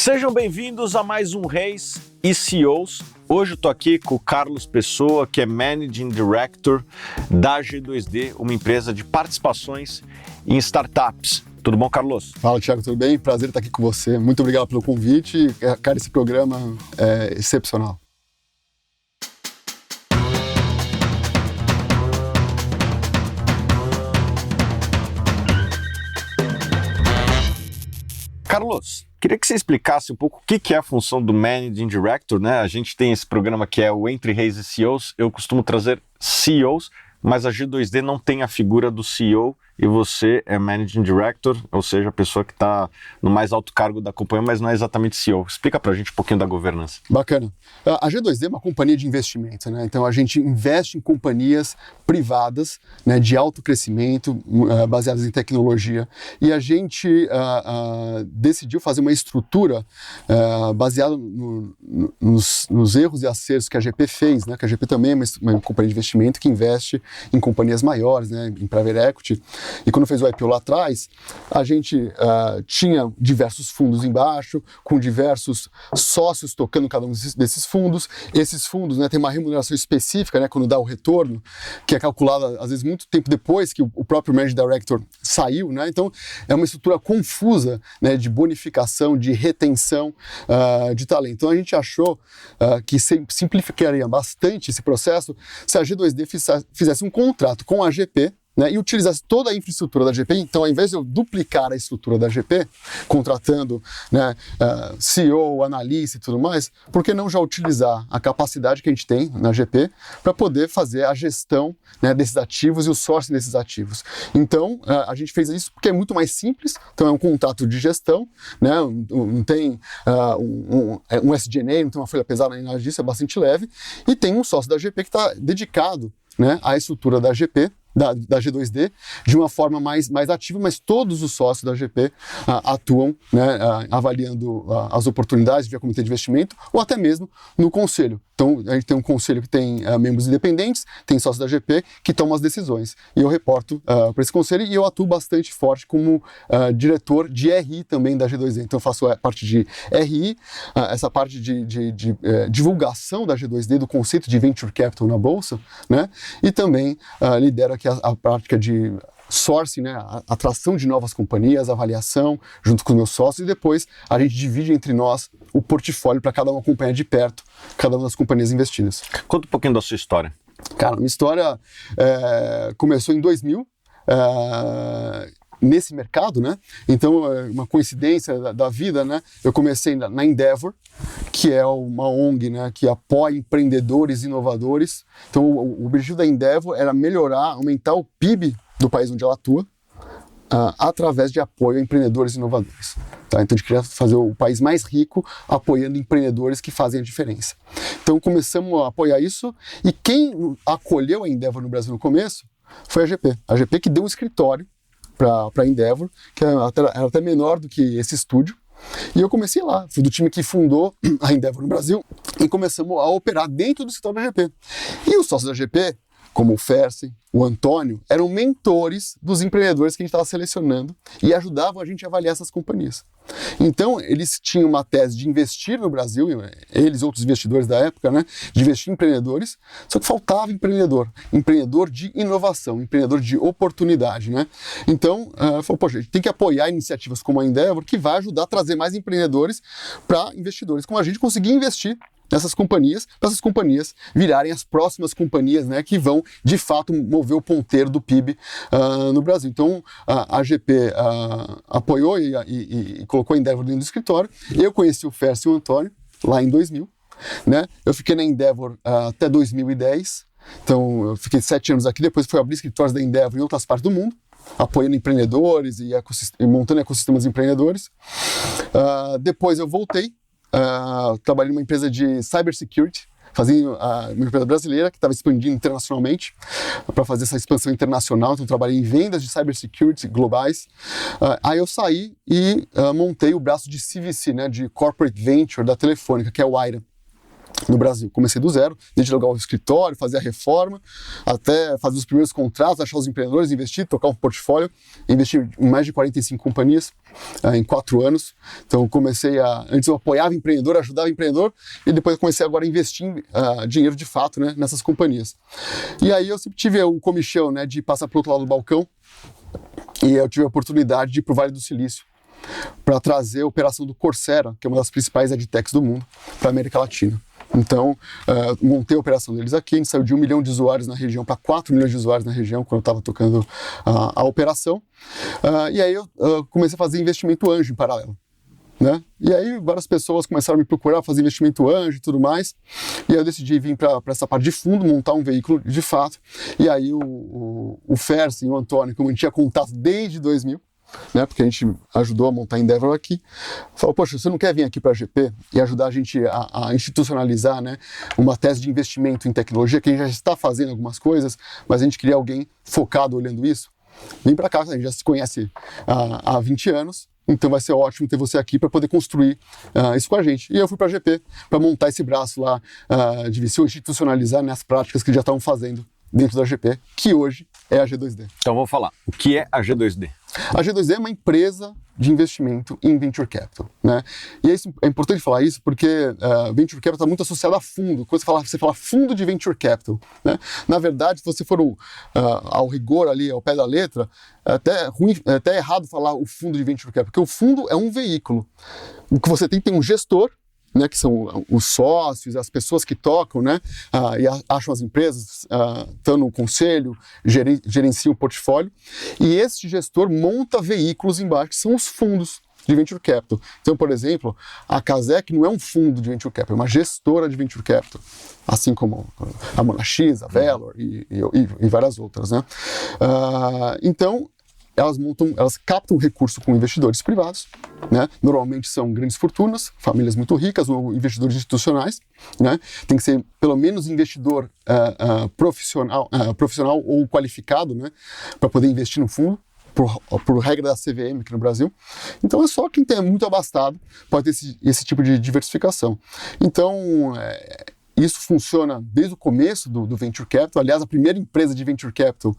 Sejam bem-vindos a mais um Reis e CEOs. Hoje eu estou aqui com o Carlos Pessoa, que é Managing Director da G2D, uma empresa de participações em startups. Tudo bom, Carlos? Fala, Thiago, tudo bem? Prazer estar aqui com você. Muito obrigado pelo convite. Cara, esse programa é excepcional. Carlos, queria que você explicasse um pouco o que é a função do Managing Director, né? A gente tem esse programa que é o Entre Reis e CEOs. Eu costumo trazer CEOs, mas a G2D não tem a figura do CEO e você é Managing Director, ou seja, a pessoa que está no mais alto cargo da companhia, mas não é exatamente CEO. Explica para a gente um pouquinho da governança. Bacana. A G2D é uma companhia de investimento, né? Então a gente investe em companhias privadas, né, de alto crescimento, baseadas em tecnologia, e a gente decidiu fazer uma estrutura baseada nos erros e acertos que a GP fez, né? Que a GP também é uma companhia de investimento que investe em companhias maiores, né, em private equity. E quando fez o IPO lá atrás, a gente tinha diversos fundos embaixo, com diversos sócios tocando cada um desses fundos. Esses fundos, né, têm uma remuneração específica, né, quando dá o retorno, que é calculada às vezes muito tempo depois que o próprio Managing Director saiu, né? Então é uma estrutura confusa, né, de bonificação, de retenção de talento. Então a gente achou que simplificaria bastante esse processo se a G2D fizesse um contrato com a GP, né, e utilizasse toda a infraestrutura da GP. Então, ao invés de eu duplicar a estrutura da GP, contratando, né, CEO, analista e tudo mais, por que não já utilizar a capacidade que a gente tem na GP para poder fazer a gestão, né, desses ativos e o sourcing desses ativos? Então, a gente fez isso porque é muito mais simples. Então, é um contrato de gestão, né, não tem um SG&A, não tem uma folha pesada nem nada disso, é bastante leve, e tem um sócio da GP que está dedicado, né, à estrutura da GP, da G2D, de uma forma mais ativa, mas todos os sócios da GP atuam, né, avaliando as oportunidades via comitê de investimento ou até mesmo no conselho. Então, a gente tem um conselho que tem membros independentes, tem sócios da GP que tomam as decisões. E eu reporto para esse conselho e eu atuo bastante forte como diretor de RI também da G2D. Então, eu faço a parte de RI, essa parte de divulgação da G2D, do conceito de Venture Capital na Bolsa, né? E também lidero aqui a prática de sourcing, né, a atração de novas companhias, avaliação, junto com os meus sócios, e depois a gente divide entre nós o portfólio para cada uma acompanhar de perto cada uma das companhias investidas. Conta um pouquinho da sua história. Cara, minha história começou em 2000, nesse mercado, né? Então, uma coincidência da vida, né? Eu comecei na Endeavor, que é uma ONG, né, que apoia empreendedores inovadores. Então, o objetivo da Endeavor era aumentar o PIB do país onde ela atua, através de apoio a empreendedores inovadores. Tá? Então, a gente queria fazer o país mais rico apoiando empreendedores que fazem a diferença. Então, começamos a apoiar isso, e quem acolheu a Endeavor no Brasil no começo foi a GP. A GP que deu um escritório para a Endeavor, que era até menor do que esse estúdio. E eu comecei lá, fui do time que fundou a Endeavor no Brasil, e começamos a operar dentro do escritório da GP. E os sócios da GP, como o Fersi, o Antônio, eram mentores dos empreendedores que a gente estava selecionando e ajudavam a gente a avaliar essas companhias. Então, eles tinham uma tese de investir no Brasil, eles e outros investidores da época, né, de investir em empreendedores, só que faltava empreendedor de inovação, empreendedor de oportunidade, né? Então, falou, poxa, a gente tem que apoiar iniciativas como a Endeavor, que vai ajudar a trazer mais empreendedores para investidores como a gente conseguir investir nessas companhias, para essas companhias virarem as próximas companhias, né, que vão, de fato, mover o ponteiro do PIB no Brasil. Então, a GP apoiou e colocou a Endeavor dentro do escritório. Eu conheci o Fersi e o Antônio lá em 2000, né? Eu fiquei na Endeavor até 2010, então eu fiquei 7 anos aqui, depois fui abrir escritórios da Endeavor em outras partes do mundo, apoiando empreendedores e montando ecossistemas empreendedores. Depois eu voltei, trabalhei numa empresa de cybersecurity, fazia uma empresa brasileira que estava expandindo internacionalmente para fazer essa expansão internacional. Então, trabalhei em vendas de cybersecurity globais. Aí eu saí e montei o braço de CVC, né, de Corporate Venture da Telefônica, que é o Aira. no Brasil. Comecei do zero, desde alugar o escritório, fazer a reforma, até fazer os primeiros contratos, achar os empreendedores, investir, tocar um portfólio. Investi em mais de 45 companhias em 4 anos. Então comecei antes eu apoiava empreendedor, ajudava empreendedor, e depois eu comecei agora a investir dinheiro de fato, né, nessas companhias. E aí eu sempre tive o comichão, né, de passar para o outro lado do balcão, e eu tive a oportunidade de ir para o Vale do Silício para trazer a operação do Coursera, que é uma das principais edtechs do mundo, para a América Latina. Então, montei a operação deles aqui, a gente saiu de 1 milhão de usuários na região para 4 milhões de usuários na região, quando eu estava tocando a operação. E aí eu comecei a fazer investimento anjo em paralelo, né? E aí várias pessoas começaram a me procurar, fazer investimento anjo e tudo mais. E aí eu decidi vir para essa parte de fundo, montar um veículo de fato. E aí o Fersen e o Antônio, como a gente tinha contato desde 2000, né, porque a gente ajudou a montar a Endeavor aqui, falou, poxa, você não quer vir aqui para a GP e ajudar a gente a institucionalizar, né, uma tese de investimento em tecnologia, que a gente já está fazendo algumas coisas, mas a gente queria alguém focado olhando isso? Vem para cá, a gente já se conhece há 20 anos, então vai ser ótimo ter você aqui para poder construir isso com a gente. E eu fui para a GP para montar esse braço lá de se institucionalizar nas práticas que já estavam fazendo dentro da GP, que hoje é a G2D. Então vamos falar, o que é a G2D? A G2D é uma empresa de investimento em Venture Capital, né? E é importante falar isso porque Venture Capital está muito associado a fundo. Quando você fala fundo de Venture Capital, né? Na verdade, se você for ao rigor ali, ao pé da letra, é até errado falar o fundo de Venture Capital, porque o fundo é um veículo. O que você tem um gestor, né, que são os sócios, as pessoas que tocam, né, e acham as empresas, estão no conselho, gerenciam o portfólio, e esse gestor monta veículos embaixo, que são os fundos de Venture Capital. Então, por exemplo, a Casec não é um fundo de Venture Capital, é uma gestora de Venture Capital, assim como a Monax, a Valor e várias outras, né. Então, elas captam recurso com investidores privados, né? Normalmente são grandes fortunas, famílias muito ricas ou investidores institucionais, né? Tem que ser pelo menos investidor profissional ou qualificado, né? Para poder investir no fundo, por regra da CVM aqui no Brasil. Então é só quem tem muito abastado pode ter esse tipo de diversificação. Então isso funciona desde o começo do Venture Capital. Aliás, a primeira empresa de Venture Capital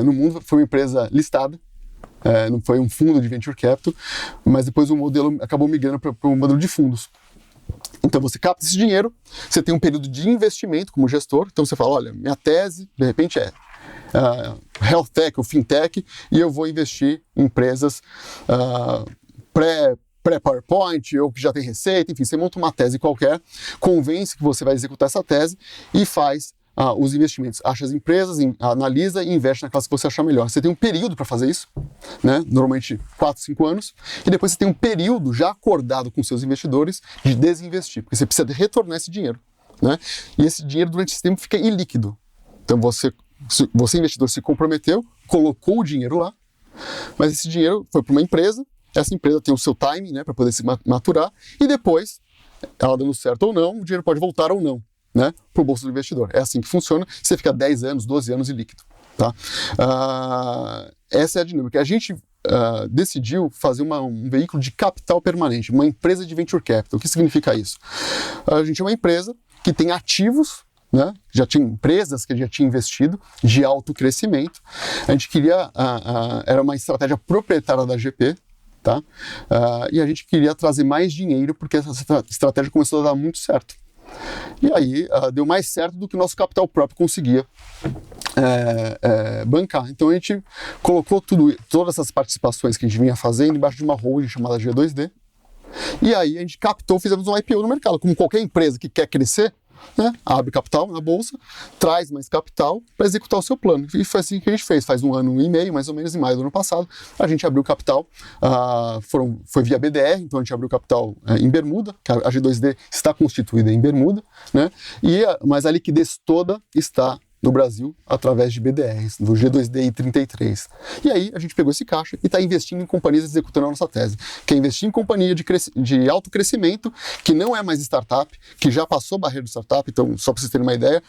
no mundo foi uma empresa listada, não foi um fundo de Venture Capital, mas depois o modelo acabou migrando para um modelo de fundos. Então você capta esse dinheiro, você tem um período de investimento como gestor, então você fala, olha, minha tese de repente é Health Tech ou Fintech, e eu vou investir em empresas pré-PowerPoint ou que já tem receita, enfim, você monta uma tese qualquer, convence que você vai executar essa tese e faz os investimentos, acha as empresas, analisa e investe naquelas que você achar melhor. Você tem um período para fazer isso, né? Normalmente 4, 5 anos, e depois você tem um período já acordado com seus investidores de desinvestir, porque você precisa retornar esse dinheiro, né? E esse dinheiro durante esse tempo fica ilíquido. Então você investidor se comprometeu, colocou o dinheiro lá, mas esse dinheiro foi para uma empresa, essa empresa tem o seu timing, né, para poder se maturar, e depois, ela dando certo ou não, o dinheiro pode voltar ou não, né, para o bolso do investidor. É assim que funciona, você fica 10 anos, 12 anos ilíquido. Tá? Essa é a dinâmica. A gente decidiu fazer um veículo de capital permanente, uma empresa de venture capital. O que significa isso? A gente é uma empresa que tem ativos, né? Já tinha empresas que já tinha investido de alto crescimento. A gente queria, era uma estratégia proprietária da GP, tá? E a gente queria trazer mais dinheiro porque essa estratégia começou a dar muito certo. E aí deu mais certo do que o nosso capital próprio conseguia bancar. Então a gente colocou todas essas participações que a gente vinha fazendo embaixo de uma holding chamada G2D. E aí a gente captou, fizemos um IPO no mercado. Como qualquer empresa que quer crescer, né, abre capital na bolsa, traz mais capital para executar o seu plano. E foi assim que a gente fez. Faz 1 ano e meio, mais ou menos, em maio do ano passado, a gente abriu capital, foi via BDR, então a gente abriu capital em Bermuda, que a G2D está constituída em Bermuda, né, mas a liquidez toda está no Brasil através de BDRs, do G2D e 33. E aí a gente pegou esse caixa e está investindo em companhias executando a nossa tese, que é investir em companhia de alto crescimento, que não é mais startup, que já passou a barreira do startup. Então, só para vocês terem uma ideia,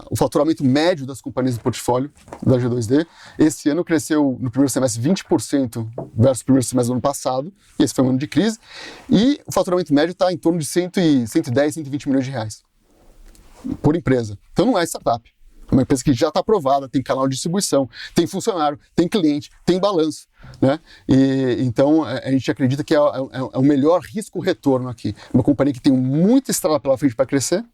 o faturamento médio das companhias do portfólio da G2D, esse ano cresceu no primeiro semestre 20% versus o primeiro semestre do ano passado, e esse foi um ano de crise, e o faturamento médio está em torno de 110, 120 milhões de reais por empresa. Então não é startup. É uma empresa que já está aprovada, tem canal de distribuição, tem funcionário, tem cliente, tem balanço, né? E então a gente acredita que é o melhor risco-retorno aqui. Uma companhia que tem muita estrada pela frente para crescer,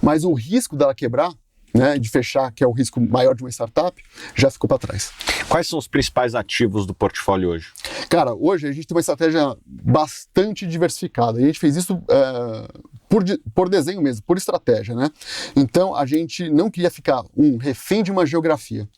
mas o risco dela quebrar, né, de fechar, que é o risco maior de uma startup, já ficou para trás. Quais são os principais ativos do portfólio hoje? Cara, hoje a gente tem uma estratégia bastante diversificada. A gente fez isso por desenho mesmo, por estratégia, né? Então a gente não queria ficar refém de uma geografia.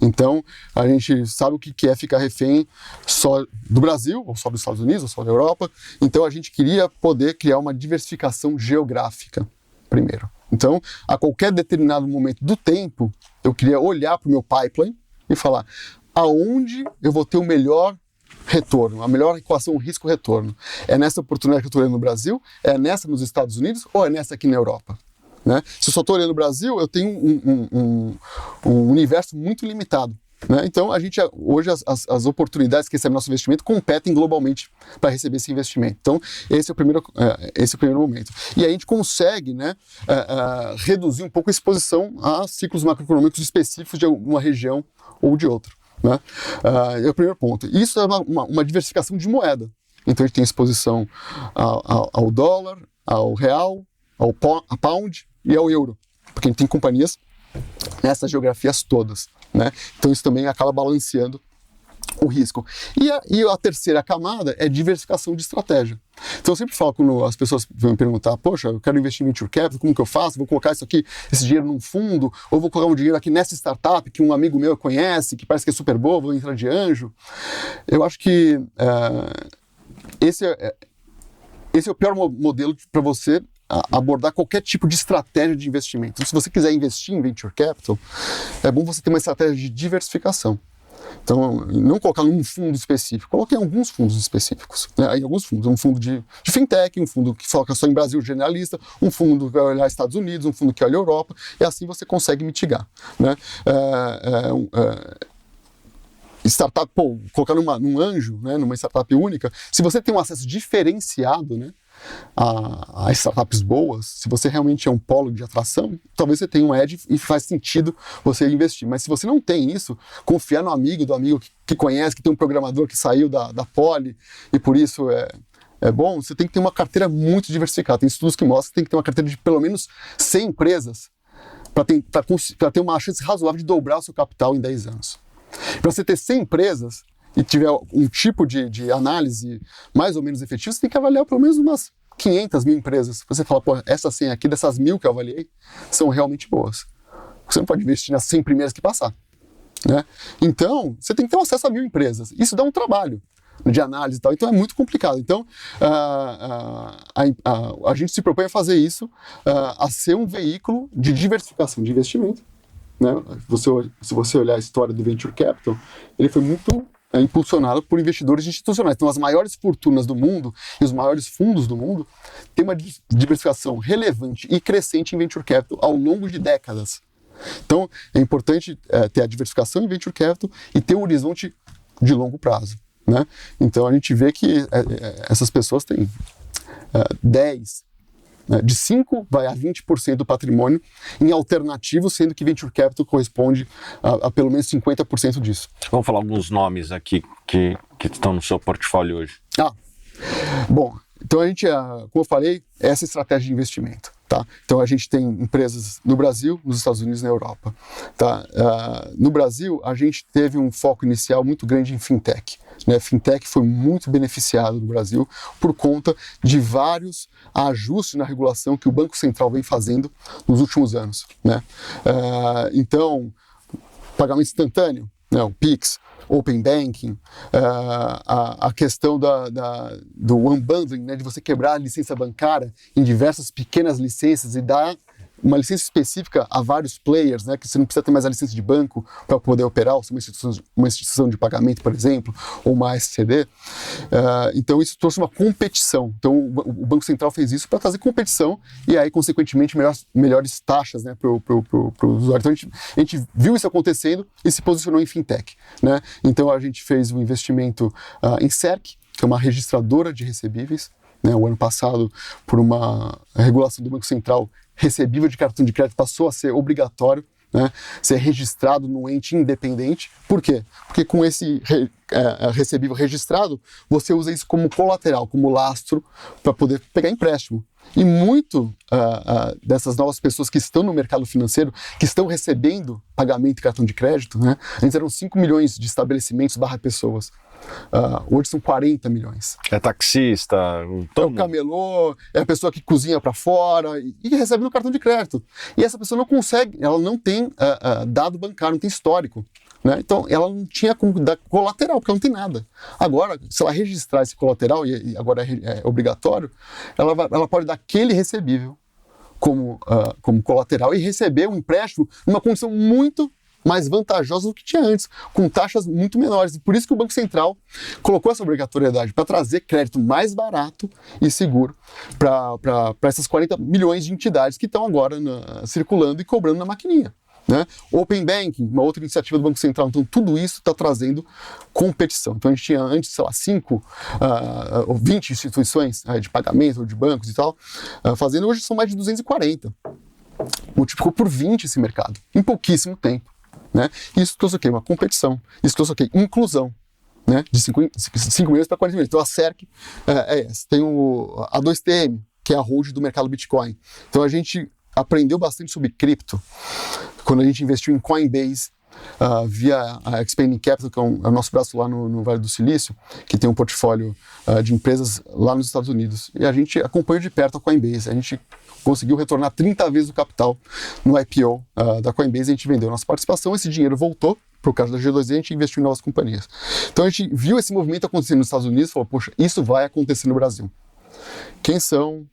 Então a gente sabe o que é ficar refém só do Brasil, ou só dos Estados Unidos, ou só da Europa. Então a gente queria poder criar uma diversificação geográfica primeiro. Então, a qualquer determinado momento do tempo, eu queria olhar para o meu pipeline e falar aonde eu vou ter o melhor retorno, a melhor equação risco-retorno. É nessa oportunidade que eu estou olhando no Brasil? É nessa nos Estados Unidos? Ou é nessa aqui na Europa? Né? Se eu só estou olhando no Brasil, eu tenho um universo muito limitado. Né? Então, hoje as oportunidades que recebem nosso investimento competem globalmente para receber esse investimento. Então, esse é o primeiro momento. E aí a gente consegue, né, reduzir um pouco a exposição a ciclos macroeconômicos específicos de uma região ou de outra. Né? É o primeiro ponto. Isso é uma diversificação de moeda. Então, a gente tem exposição ao dólar, ao real, ao pound e ao euro. Porque a gente tem companhias nessas geografias todas. Né? Então isso também acaba balanceando o risco. E a terceira camada é diversificação de estratégia. Então eu sempre falo, quando as pessoas vão me perguntar, poxa, eu quero investir em venture capital, como que eu faço? Vou colocar esse dinheiro num fundo, ou vou colocar um dinheiro aqui nessa startup que um amigo meu conhece, que parece que é super boa, vou entrar de anjo. Eu acho que esse é o pior modelo para você abordar qualquer tipo de estratégia de investimento. Então, se você quiser investir em venture capital, é bom você ter uma estratégia de diversificação. Então, não colocar num fundo específico, coloque em alguns fundos específicos. Né? Em alguns fundos, um fundo de fintech, um fundo que foca só em Brasil generalista, um fundo que vai olhar Estados Unidos, um fundo que olha Europa, e assim você consegue mitigar. Né? Startup, colocar num anjo, né, numa startup única, se você tem um acesso diferenciado, né, a startups boas, se você realmente é um polo de atração, talvez você tenha um edge e faz sentido você investir. Mas se você não tem isso, confiar no amigo do amigo que conhece, que tem um programador que saiu da Poli e por isso é bom, você tem que ter uma carteira muito diversificada. Tem estudos que mostram que tem que ter uma carteira de pelo menos 100 empresas para ter uma chance razoável de dobrar o seu capital em 10 anos. Para você ter 100 empresas e tiver um tipo de análise mais ou menos efetiva, você tem que avaliar pelo menos umas 500 mil empresas. Você fala, pô, essas 100 aqui, dessas 1000 que eu avaliei, são realmente boas. Você não pode investir nas 100 primeiras que passar. Né? Então, você tem que ter acesso a 1000 empresas. Isso dá um trabalho de análise e tal, então é muito complicado. Então, a gente se propõe a fazer isso, a ser um veículo de diversificação de investimento. Né? Se você olhar a história do Venture Capital, ele foi muito impulsionado por investidores institucionais. Então, as maiores fortunas do mundo e os maiores fundos do mundo têm uma diversificação relevante e crescente em Venture Capital ao longo de décadas. Então, é importante ter a diversificação em Venture Capital e ter um horizonte de longo prazo. Né? Então, a gente vê que essas pessoas têm 10%, de 5% vai a 20% do patrimônio em alternativo, sendo que Venture Capital corresponde a pelo menos 50% disso. Vamos falar alguns nomes aqui que estão no seu portfólio hoje. Bom, então a gente, como eu falei, essa é a estratégia de investimento. Tá? Então a gente tem empresas no Brasil, nos Estados Unidos e na Europa. Tá? No Brasil, a gente teve um foco inicial muito grande em fintech. Né? Fintech foi muito beneficiado no Brasil por conta de vários ajustes na regulação que o Banco Central vem fazendo nos últimos anos. Né? Então, pagamento instantâneo, né? O Pix, Open Banking, a questão do unbundling, né? De você quebrar a licença bancária em diversas pequenas licenças e dar uma licença específica a vários players, né, que você não precisa ter mais a licença de banco para poder operar, ou se uma instituição de pagamento, por exemplo, ou uma SCD. Então isso trouxe uma competição. Então o Banco Central fez isso para trazer competição e aí, consequentemente, melhores taxas, né, para o usuário. Então a gente viu isso acontecendo e se posicionou em fintech, né? Então a gente fez um investimento em CERC, que é uma registradora de recebíveis. O ano passado, por uma regulação do Banco Central, recebível de cartão de crédito passou a ser obrigatório, né, ser registrado num ente independente. Por quê? Porque com esse recebível registrado, você usa isso como colateral, como lastro, para poder pegar empréstimo. E muito dessas novas pessoas que estão no mercado financeiro, que estão recebendo pagamento de cartão de crédito, né, antes eram 5 milhões de estabelecimentos / pessoas. Hoje são 40 milhões. É taxista, é o camelô, é a pessoa que cozinha para fora e recebe no cartão de crédito. E essa pessoa não consegue, ela não tem dado bancário, não tem histórico, né? Então ela não tinha como dar colateral, porque ela não tem nada. Agora, se ela registrar esse colateral, e agora é obrigatório, ela pode dar aquele recebível como colateral e receber um empréstimo numa condição muito mais vantajosa do que tinha antes, com taxas muito menores. E por isso que o Banco Central colocou essa obrigatoriedade, para trazer crédito mais barato e seguro para essas 40 milhões de entidades que estão agora circulando e cobrando na maquininha, né? Open Banking, uma outra iniciativa do Banco Central. Então tudo isso está trazendo competição. Então a gente tinha antes, sei lá, 5 ou 20 instituições de pagamento ou de bancos e tal, fazendo. Hoje são mais de 240. Multiplicou por 20 esse mercado, em pouquíssimo tempo. Né? Isso trouxe o quê? Uma competição. Isso trouxe o quê? Inclusão. Né? De 5 milhões para 40 milhões. Então a CERC é essa. Tem a 2TM, que é a hold do mercado Bitcoin. Então a gente aprendeu bastante sobre cripto quando a gente investiu em Coinbase, via a Expanding Capital, que é o nosso braço lá no Vale do Silício, que tem um portfólio de empresas lá nos Estados Unidos. E a gente acompanhou de perto a Coinbase. A gente conseguiu retornar 30 vezes o capital no IPO da Coinbase. A gente vendeu nossa participação, esse dinheiro voltou para o caso da G2E, a gente investiu em novas companhias. Então a gente viu esse movimento acontecendo nos Estados Unidos e falou, poxa, isso vai acontecer no Brasil. Quem são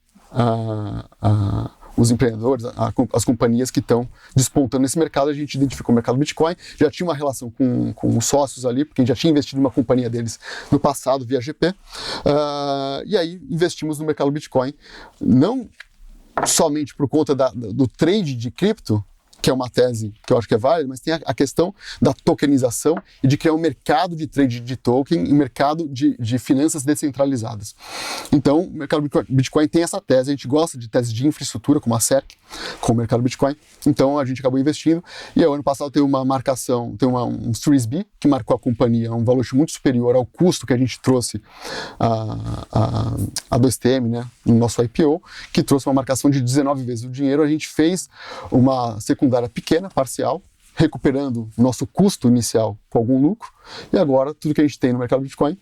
os empreendedores, as companhias que estão despontando nesse mercado? A gente identificou o mercado Bitcoin, já tinha uma relação com os sócios ali, porque a gente já tinha investido em uma companhia deles no passado, via GP, e aí investimos no mercado Bitcoin, não somente por conta do trade de cripto, que é uma tese que eu acho que é válida, mas tem a questão da tokenização e de criar um mercado de trade de token e um mercado de finanças descentralizadas. Então, o mercado Bitcoin tem essa tese. A gente gosta de teses de infraestrutura, como a CERC, com o mercado Bitcoin. Então, a gente acabou investindo. E o ano passado teve uma marcação, tem um Series B, que marcou a companhia um valor muito superior ao custo que a gente trouxe a 2TM, né, no nosso IPO, que trouxe uma marcação de 19 vezes o dinheiro. A gente fez uma secundária pequena, parcial, recuperando nosso custo inicial com algum lucro, e agora tudo que a gente tem no mercado Bitcoin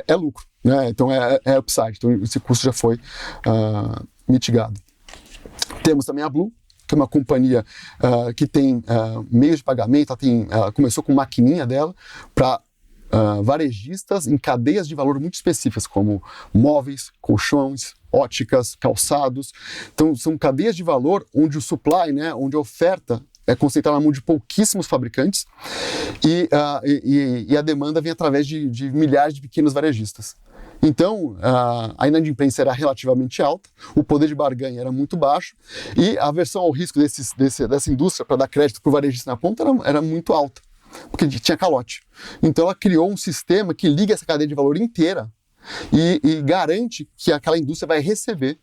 é lucro, né? Então é upside, então esse custo já foi mitigado. Temos também a Blue, que é uma companhia que tem meios de pagamento. Ela começou com maquininha dela para varejistas em cadeias de valor muito específicas, como móveis, colchões, óticas, calçados. Então são cadeias de valor onde o supply, né, onde a oferta é concentrada na mão de pouquíssimos fabricantes e a demanda vem através de milhares de pequenos varejistas. Então, a inadimplência era relativamente alta, o poder de barganha era muito baixo e a aversão ao risco dessa indústria para dar crédito para o varejista na ponta era muito alta, porque tinha calote. Então ela criou um sistema que liga essa cadeia de valor inteira e garante que aquela indústria vai receber,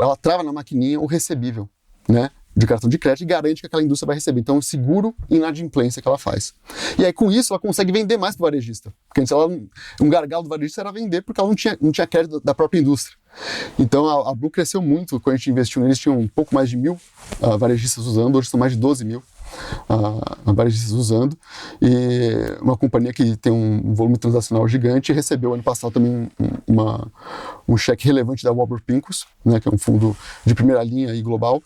ela trava na maquininha o recebível, né, de cartão de crédito, e garante que aquela indústria vai receber. Então, seguro inadimplência que ela faz. E aí, com isso, ela consegue vender mais para o varejista. Porque antes um gargalo do varejista era vender porque ela não tinha crédito da própria indústria. Então, a Blue cresceu muito. Quando a gente investiu neles, tinham um pouco mais de 1.000 varejistas usando. Hoje são mais de 12 mil varejistas usando, e uma companhia que tem um volume transacional gigante, recebeu ano passado também um cheque relevante da Warburg Pincus, né, que é um fundo de primeira linha e global,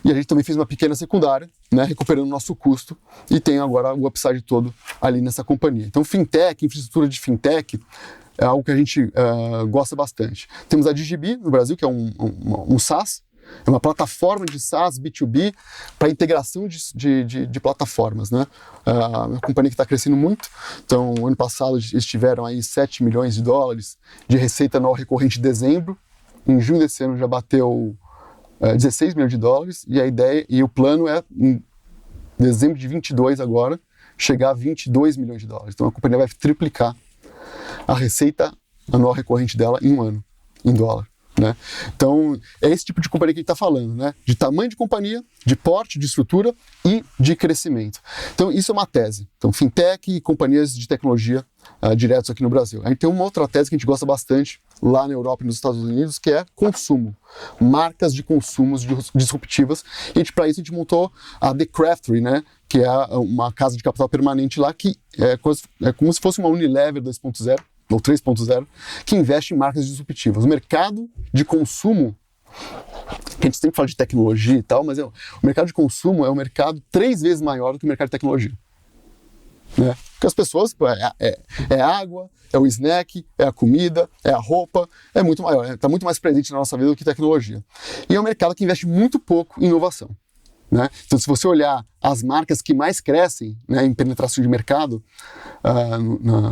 e a gente também fez uma pequena secundária, né, recuperando o nosso custo, e tem agora o upside todo ali nessa companhia. Então, fintech, infraestrutura de fintech, é algo que a gente gosta bastante. Temos a Digibi no Brasil, que é um SaaS, É uma plataforma de SaaS B2B para integração de plataformas, né? Uma companhia que está crescendo muito. Então, ano passado eles tiveram aí 7 milhões de dólares de receita anual recorrente em dezembro. Em junho desse ano já bateu 16 milhões de dólares e a ideia e o plano é em dezembro de 22 agora chegar a 22 milhões de dólares. Então a companhia vai triplicar a receita anual recorrente dela em um ano, em dólar. Né? Então, é esse tipo de companhia que a gente está falando, né? De tamanho de companhia, de porte, de estrutura e de crescimento. Então, isso é uma tese. Então, fintech e companhias de tecnologia diretos aqui no Brasil. A gente tem uma outra tese que a gente gosta bastante lá na Europa e nos Estados Unidos, que é consumo. Marcas de consumos disruptivas. E para isso a gente montou a The Craftery, né? Que é uma casa de capital permanente lá, que é como se fosse uma Unilever 2.0, ou 3.0, que investe em marcas disruptivas. O mercado de consumo, a gente sempre fala de tecnologia e tal, mas o mercado de consumo é um mercado 3 vezes maior do que o mercado de tecnologia. Né? Porque as pessoas, é água, é o snack, é a comida, é a roupa, é muito maior, está muito mais presente na nossa vida do que tecnologia. E é um mercado que investe muito pouco em inovação. Né? Então, se você olhar as marcas que mais crescem, né, em penetração de mercado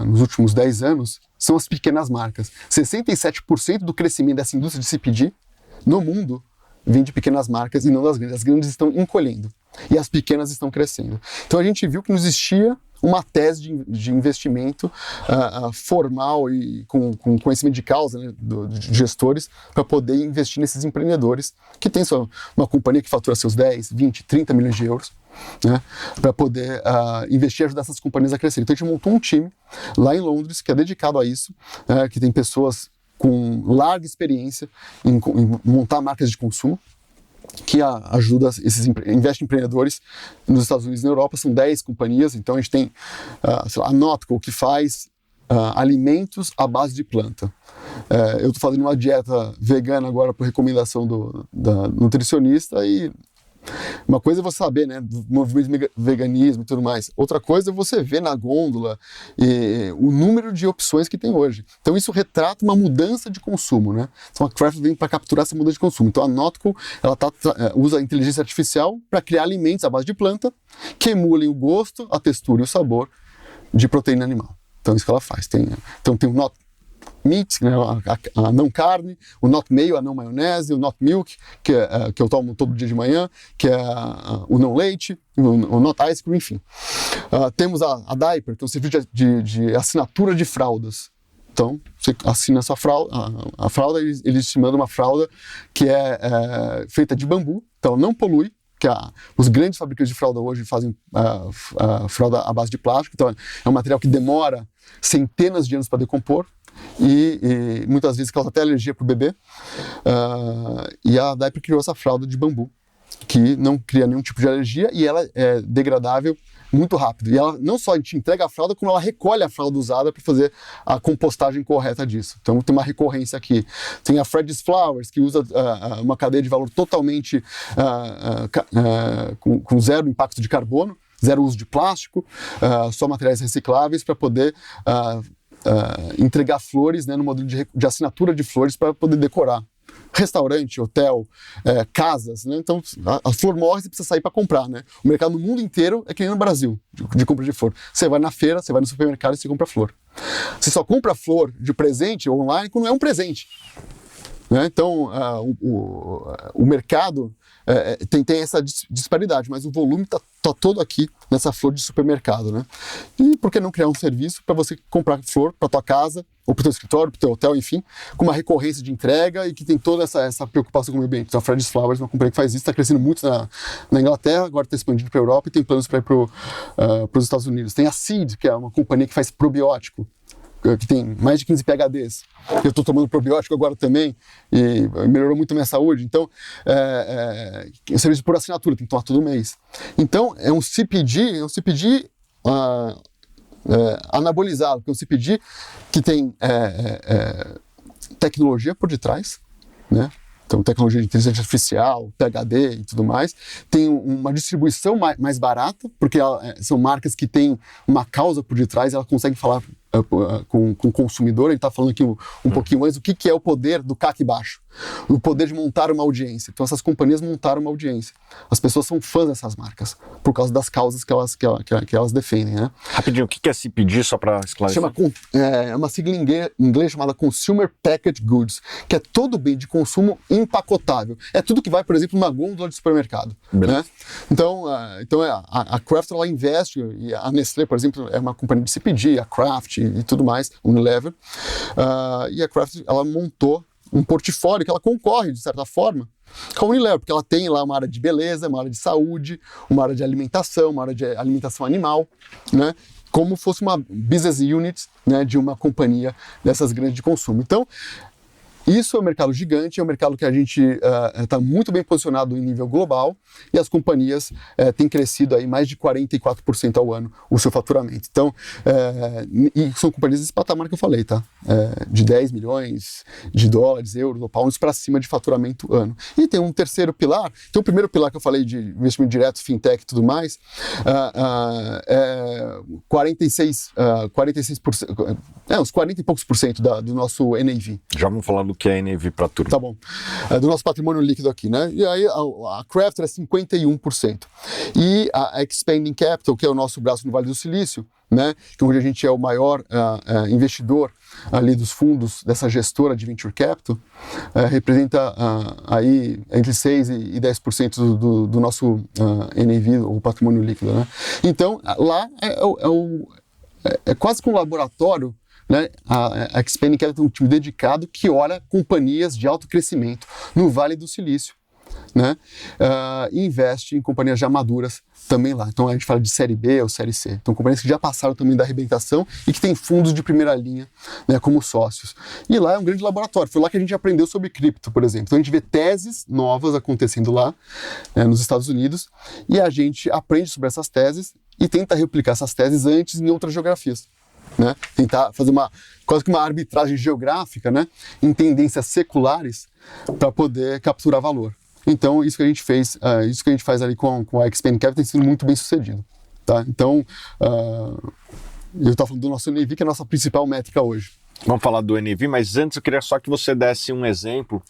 nos últimos 10 anos, são as pequenas marcas. 67% do crescimento dessa indústria de CPG no mundo vem de pequenas marcas e não das grandes. As grandes estão encolhendo e as pequenas estão crescendo. Então a gente viu que não existia uma tese de investimento formal e com conhecimento de causa, né, de gestores para poder investir nesses empreendedores que tem uma companhia que fatura seus 10, 20, 30 milhões de euros, né, para poder investir e ajudar essas companhias a crescer. Então a gente montou um time lá em Londres que é dedicado a isso, que tem pessoas com larga experiência em montar marcas de consumo, que ajuda investe em empreendedores nos Estados Unidos e na Europa. São 10 companhias, então a gente tem a Notco, que faz alimentos à base de planta. Eu estou fazendo uma dieta vegana agora por recomendação da nutricionista e uma coisa é você saber, né, do movimento de veganismo e tudo mais. Outra coisa é você ver na gôndola o número de opções que tem hoje. Então isso retrata uma mudança de consumo, né? Então a Kraft vem para capturar essa mudança de consumo. Então a Notco, ela usa a inteligência artificial para criar alimentos à base de planta que emulem o gosto, a textura e o sabor de proteína animal. Então isso que ela faz. Então tem o Not Meat, né, a não carne, o Not Mayo, a não maionese, o Not Milk, que eu tomo todo dia de manhã, que é o não leite, o Not Ice Cream, enfim. Temos a Diaper, que é um serviço de assinatura de fraldas. Então, você assina a sua fralda, a fralda, eles te mandam uma fralda que é feita de bambu, então não polui, que os grandes fabricantes de fralda hoje fazem fralda à base de plástico, então é um material que demora centenas de anos para decompor, e muitas vezes causa até alergia para o bebê. E a Diaper criou essa fralda de bambu, que não cria nenhum tipo de alergia e ela é degradável muito rápido. E ela não só te entrega a fralda, como ela recolhe a fralda usada para fazer a compostagem correta disso. Então tem uma recorrência aqui. Tem a Freddy's Flowers, que usa uma cadeia de valor totalmente com zero impacto de carbono, zero uso de plástico, só materiais recicláveis para poder entregar flores, né, no modelo de assinatura de flores para poder decorar. Restaurante, hotel, casas, né? Então a flor morre, você precisa sair para comprar, né? O mercado no mundo inteiro é que nem no Brasil, de compra de flor. Você vai na feira, você vai no supermercado e você compra flor. Você só compra flor de presente online quando é um presente. Né? Então o mercado tem essa disparidade, mas o volume está todo aqui nessa flor de supermercado, né? E por que não criar um serviço para você comprar flor para tua casa, ou para o teu escritório, para o teu hotel, enfim, com uma recorrência de entrega e que tem toda essa preocupação com o meio ambiente. Então a Freddy's Flowers é uma companhia que faz isso, está crescendo muito na Inglaterra, agora está expandindo para a Europa e tem planos para ir para os Estados Unidos. Tem a Seed, que é uma companhia que faz probiótico, que tem mais de 15 PHDs. Eu estou tomando probiótico agora também e melhorou muito a minha saúde. Então, é um serviço por assinatura, tem que tomar todo mês. Então, é um CPG anabolizado, que é um CPG que tem tecnologia por detrás, né? Então, tecnologia de inteligência artificial, PHD e tudo mais. Tem uma distribuição mais barata, porque são marcas que têm uma causa por detrás, ela consegue falar com o consumidor. A gente está falando aqui um pouquinho antes, o que é o poder do CAC baixo, o poder de montar uma audiência. Então essas companhias montaram uma audiência. As pessoas são fãs dessas marcas, por causa das causas que elas defendem, né? Rapidinho, o que é CPG, só para esclarecer? É uma sigla em inglês chamada Consumer Packaged Goods, que é todo bem de consumo empacotável. É tudo que vai, por exemplo, numa gôndola de supermercado, né? Então a Kraft, ela investe, e a Nestlé, por exemplo, é uma companhia de CPG, a Kraft e tudo mais, Unilever, e a Kraft, ela montou um portfólio que ela concorre, de certa forma, com a Unilever, porque ela tem lá uma área de beleza, uma área de saúde, uma área de alimentação, uma área de alimentação animal, né? Como fosse uma business unit, né, de uma companhia dessas grandes de consumo. Então, isso é um mercado gigante, é um mercado que a gente está muito bem posicionado em nível global, e as companhias têm crescido aí mais de 44% ao ano o seu faturamento. Então, e são companhias desse patamar que eu falei, tá? De 10 milhões de dólares, euros ou pounds para cima de faturamento ano. E tem um terceiro pilar, então o primeiro pilar que eu falei de investimento direto, fintech e tudo mais, 46%, uns 40 e poucos por cento do nosso NAV. Já vamos falar do que é NAV para a turma. Tá bom. Do nosso patrimônio líquido aqui, né? E aí a Kraft é 51%. E a Expanding Capital, que é o nosso braço no Vale do Silício, né? Que onde a gente é o maior investidor ali dos fundos dessa gestora de Venture Capital, representa aí entre 6% e 10% do nosso NAV, o patrimônio líquido, né? Então, lá é quase que um laboratório, né? A Expanding Capital tem um time dedicado que olha companhias de alto crescimento no Vale do Silício, né? E investe em companhias já maduras também lá. Então a gente fala de série B ou série C. Então companhias que já passaram também da arrebentação e que têm fundos de primeira linha, né, como sócios. E lá é um grande laboratório. Foi lá que a gente aprendeu sobre cripto, por exemplo. Então a gente vê teses novas acontecendo lá, nos Estados Unidos, e a gente aprende sobre essas teses e tenta replicar essas teses antes em outras geografias, né? Tentar fazer quase que uma arbitragem geográfica, né, em tendências seculares para poder capturar valor. Então, isso que a gente fez, isso que a gente faz ali com a Expand Capital tem sido muito bem sucedido, tá? Então, eu estou falando do nosso NAV, que é a nossa principal métrica hoje. Vamos falar do NAV, mas antes eu queria só que você desse um exemplo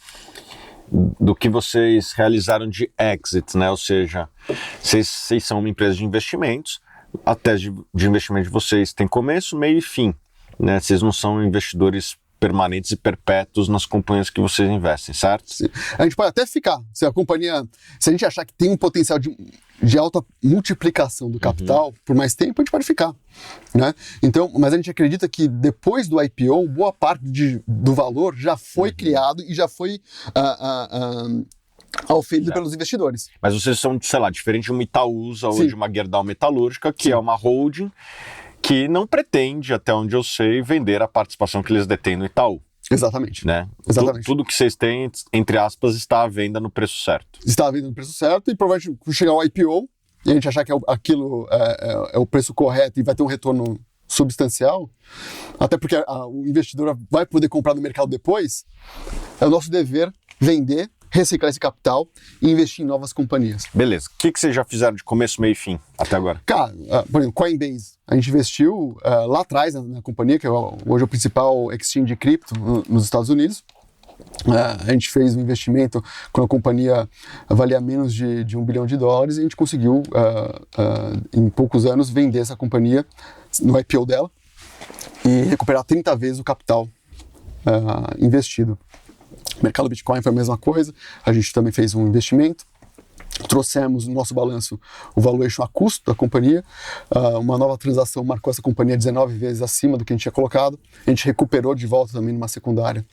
do que vocês realizaram de exit, né? Ou seja, vocês são uma empresa de investimentos, a tese de investimento de vocês tem começo, meio e fim, né? Vocês não são investidores permanentes e perpétuos nas companhias que vocês investem, certo? Sim. A gente pode até ficar, se a gente achar que tem um potencial de alta multiplicação do capital por mais tempo, a gente pode ficar, né? Então, mas a gente acredita que depois do IPO, boa parte do valor já foi criado e já foi oferido pelos investidores. Mas vocês são, sei lá, diferente de uma Itaúsa ou de uma Gerdau Metalúrgica, que é uma holding que não pretende, até onde eu sei, vender a participação que eles detêm no Itaú. Exatamente. Né? Exatamente. Tudo que vocês têm, entre aspas, está à venda no preço certo. Está à venda no preço certo, e provavelmente quando chegar ao IPO e a gente achar que aquilo é o preço correto e vai ter um retorno substancial, até porque o investidor vai poder comprar no mercado depois, é o nosso dever vender, reciclar esse capital e investir em novas companhias. Beleza. O que vocês já fizeram de começo, meio e fim até agora? Cara, por exemplo, Coinbase. A gente investiu lá atrás na companhia, que hoje é o principal exchange de cripto nos Estados Unidos. A gente fez um investimento quando a companhia valia menos de $1 bilhão e a gente conseguiu, em poucos anos, vender essa companhia no IPO dela e recuperar 30 vezes o capital investido. O mercado Bitcoin foi a mesma coisa, a gente também fez um investimento, trouxemos no nosso balanço o valuation a custo da companhia, uma nova transação marcou essa companhia 19 vezes acima do que a gente tinha colocado, a gente recuperou de volta também numa secundária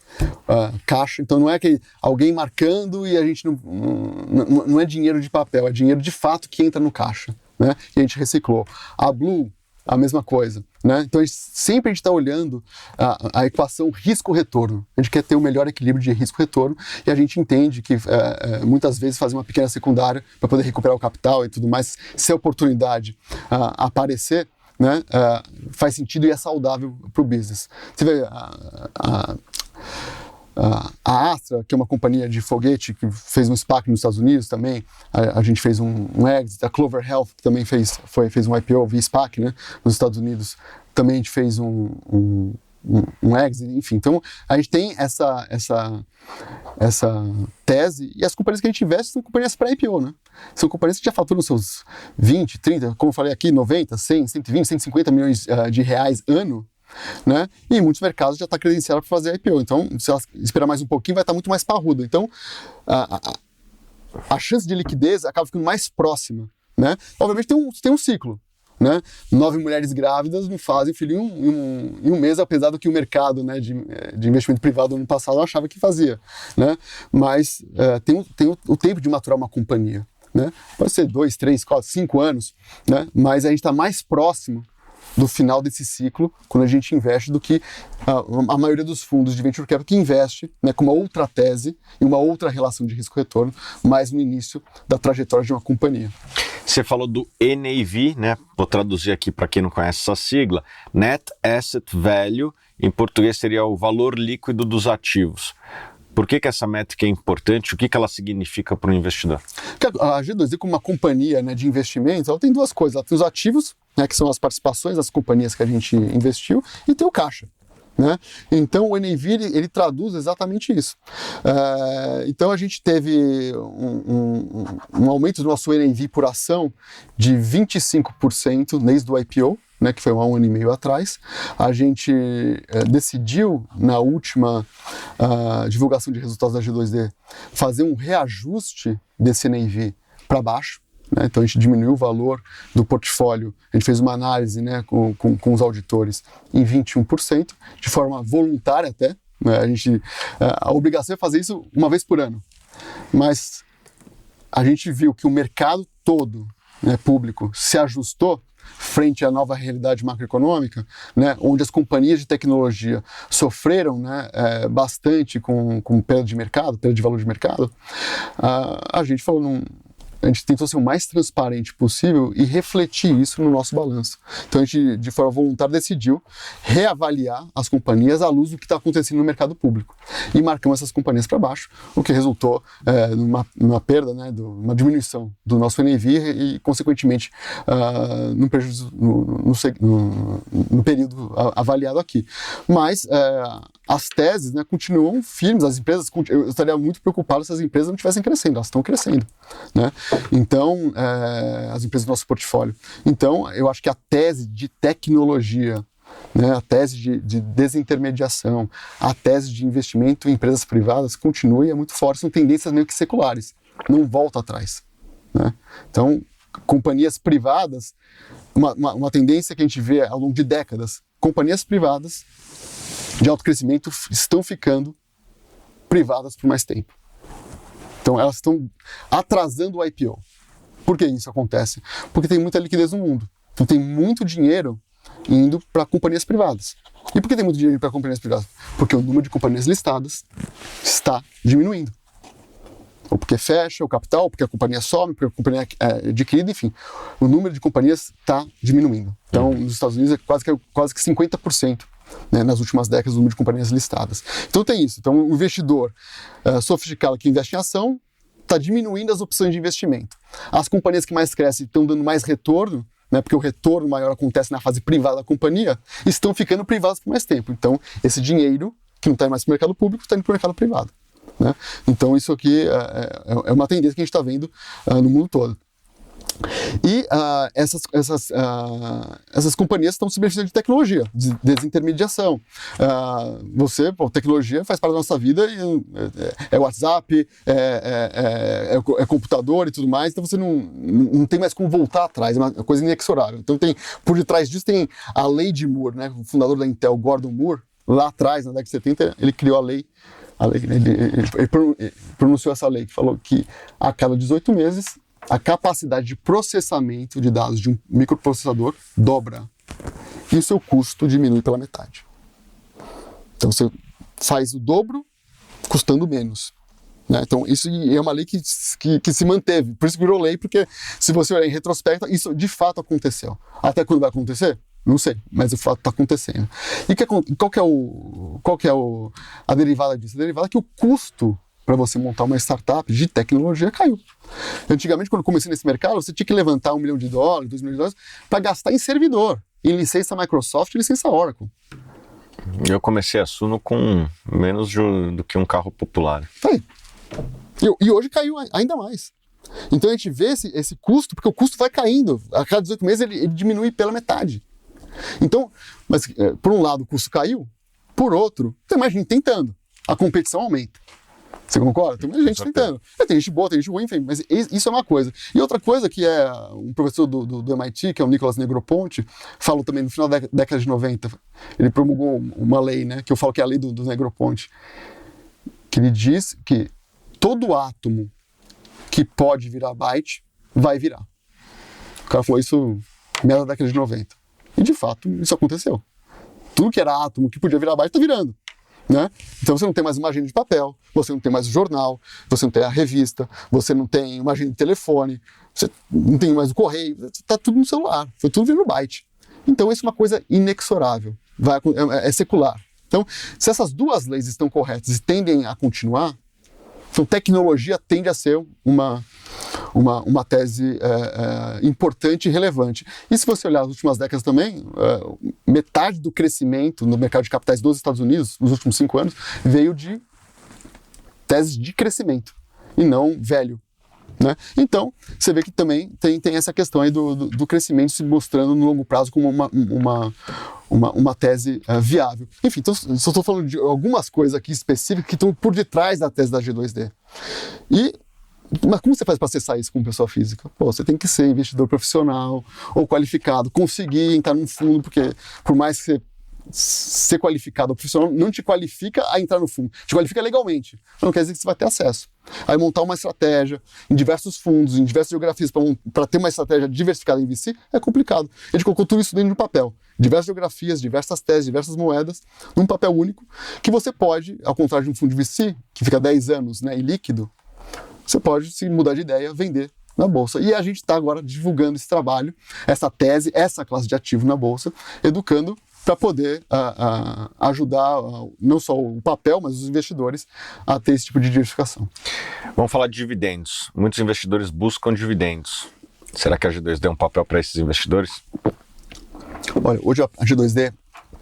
caixa, então não é que alguém marcando e a gente não é dinheiro de papel, é dinheiro de fato que entra no caixa, né? E a gente reciclou. A Blue, a mesma coisa, né? Então sempre a gente está olhando a equação risco-retorno. A gente quer ter o melhor equilíbrio de risco-retorno e a gente entende que muitas vezes fazer uma pequena secundária para poder recuperar o capital e tudo mais, se a oportunidade aparecer, né, faz sentido e é saudável para o business. Você vê A Astra, que é uma companhia de foguete que fez um SPAC nos Estados Unidos também, a gente fez um exit. A Clover Health, que também fez um IPO via SPAC, né, nos Estados Unidos, também a gente fez um exit, enfim. Então, a gente tem essa tese, e as companhias que a gente investe são companhias pré-IPO, né? São companhias que já faturam seus 20, 30, como eu falei aqui, 90, 100, 120, 150 milhões de reais ano, né? E em muitos mercados já está credenciado para fazer IPO. Então, se ela esperar mais um pouquinho, vai estar muito mais parruda. Então, a chance de liquidez acaba ficando mais próxima, né? Obviamente tem um ciclo, né? 9 mulheres grávidas não fazem filho em um mês, apesar do que o mercado, né, de investimento privado no ano passado achava que fazia, né? Mas tem o tempo de maturar uma companhia, né? Pode ser 2, 3, 4, 5 anos, né? Mas a gente está mais próximo do final desse ciclo quando a gente investe do que a maioria dos fundos de venture capital que investe, né, com uma outra tese e uma outra relação de risco-retorno, mais no início da trajetória de uma companhia. Você falou do NAV, né? Vou traduzir aqui para quem não conhece essa sigla. Net Asset Value, em português seria o valor líquido dos ativos. Por que essa métrica é importante? O que ela significa para o investidor? A G2D, como uma companhia, né, de investimentos, ela tem duas coisas. Ela tem os ativos, né, que são as participações das companhias que a gente investiu, e tem o caixa, né? Então o NAV ele traduz exatamente isso. Então a gente teve um aumento do nosso NAV por ação de 25% desde o IPO, né, que foi há 1 ano e meio atrás. A gente decidiu, na última divulgação de resultados da G2D, fazer um reajuste desse NAV para baixo, né? Então a gente diminuiu o valor do portfólio, a gente fez uma análise, né, com os auditores em 21%, de forma voluntária até, né? A obrigação é fazer isso uma vez por ano, mas a gente viu que o mercado todo, né, público se ajustou frente à nova realidade macroeconômica, né, onde as companhias de tecnologia sofreram, né, bastante com perda de mercado, perda de valor de mercado. A gente falou, a gente tentou ser o mais transparente possível e refletir isso no nosso balanço. Então a gente, de forma voluntária, decidiu reavaliar as companhias à luz do que está acontecendo no mercado público. E marcamos essas companhias para baixo, o que resultou numa perda, né, uma diminuição do nosso NAV e, consequentemente, no prejuízo no período avaliado aqui. Mas as teses, né, continuam firmes, as empresas, eu estaria muito preocupado se as empresas não estivessem crescendo, elas estão crescendo, né? Então, as empresas do nosso portfólio. Então, eu acho que a tese de tecnologia, né, a tese de desintermediação, a tese de investimento em empresas privadas continua e é muito forte, são tendências meio que seculares, não volta atrás, né? Então, companhias privadas, uma tendência que a gente vê ao longo de décadas, companhias privadas de alto crescimento estão ficando privadas por mais tempo. Então elas estão atrasando o IPO. Por que isso acontece? Porque tem muita liquidez no mundo. Então tem muito dinheiro indo para companhias privadas. E por que tem muito dinheiro indo para companhias privadas? Porque o número de companhias listadas está diminuindo. Ou porque fecha o capital, ou porque a companhia some, porque a companhia é adquirida, enfim. O número de companhias está diminuindo. Então, nos Estados Unidos é quase que 50%. Né, nas últimas décadas, o número de companhias listadas. Então tem isso. Então o investidor sofisticado que investe em ação está diminuindo as opções de investimento. As companhias que mais crescem estão dando mais retorno, né, porque o retorno maior acontece na fase privada da companhia, estão ficando privadas por mais tempo. Então esse dinheiro, que não está mais para o mercado público, está indo para o mercado privado, né? Então isso aqui é uma tendência que a gente está vendo no mundo todo. E essas companhias estão se beneficiando de tecnologia, de desintermediação. Tecnologia faz parte da nossa vida, é WhatsApp, é computador e tudo mais, então você não tem mais como voltar atrás, é uma coisa inexorável. Então por detrás disso tem a lei de Moore, né? O fundador da Intel, Gordon Moore, lá atrás, na década de 70, ele criou a lei, ele pronunciou essa lei, que falou que a cada 18 meses a capacidade de processamento de dados de um microprocessador dobra e o seu custo diminui pela metade. Então você faz o dobro custando menos, né? Então isso é uma lei que se manteve, por isso que virou lei, porque se você olhar em retrospecto, isso de fato aconteceu. Até quando vai acontecer? Não sei, mas o fato está acontecendo. E qual que é a derivada disso? A derivada é que o custo para você montar uma startup de tecnologia caiu. Antigamente, quando eu comecei nesse mercado, você tinha que levantar $1 milhão, $2 milhões para gastar em servidor, em licença Microsoft e licença Oracle. Eu comecei a Suno com menos do que um carro popular. Tá aí. E hoje caiu ainda mais. Então a gente vê esse custo, porque o custo vai caindo. A cada 18 meses ele diminui pela metade. Então, mas por um lado o custo caiu, por outro, tem mais gente tentando. A competição aumenta. Você concorda? Tem mais gente tentando. Tem gente boa, tem gente ruim, enfim, mas isso é uma coisa. E outra coisa que é um professor do MIT, que é o Nicolas Negroponte, falou também no final da década de 90, ele promulgou uma lei, né, que eu falo que é a lei do Negroponte, que ele diz que todo átomo que pode virar byte, vai virar. O cara falou isso no meio da década de 90. E de fato, isso aconteceu. Tudo que era átomo que podia virar byte, está virando. Né? Então você não tem mais uma agenda de papel, você não tem mais o jornal, você não tem a revista, você não tem uma agenda de telefone, você não tem mais o correio, está tudo no celular, foi tudo virando byte. Então isso é uma coisa inexorável, é secular. Então, se essas duas leis estão corretas e tendem a continuar, então tecnologia tende a ser uma tese importante e relevante. E se você olhar as últimas décadas também, metade do crescimento no mercado de capitais dos Estados Unidos, nos últimos 5 anos, veio de teses de crescimento, e não velho. Né? Então, você vê que também tem essa questão aí do crescimento se mostrando no longo prazo como uma tese viável. Enfim, então, só estou falando de algumas coisas aqui específicas que estão por detrás da tese da G2D. Mas como você faz para acessar isso como pessoa física? Você tem que ser investidor profissional ou qualificado, conseguir entrar num fundo, porque por mais que você ser qualificado ou profissional não te qualifica a entrar no fundo, te qualifica legalmente, não quer dizer que você vai ter acesso. Aí montar uma estratégia em diversos fundos, em diversas geografias, para ter uma estratégia diversificada em VC, é complicado. A gente colocou tudo isso dentro do papel. Diversas geografias, diversas teses, diversas moedas, num papel único, que você pode, ao contrário de um fundo de VC, que fica 10 anos, né, e líquido, você pode, se mudar de ideia, vender na Bolsa. E a gente está agora divulgando esse trabalho, essa tese, essa classe de ativo na Bolsa, educando para poder ajudar não só o papel, mas os investidores a ter esse tipo de diversificação. Vamos falar de dividendos. Muitos investidores buscam dividendos. Será que a G2D é um papel para esses investidores? Olha, hoje a G2D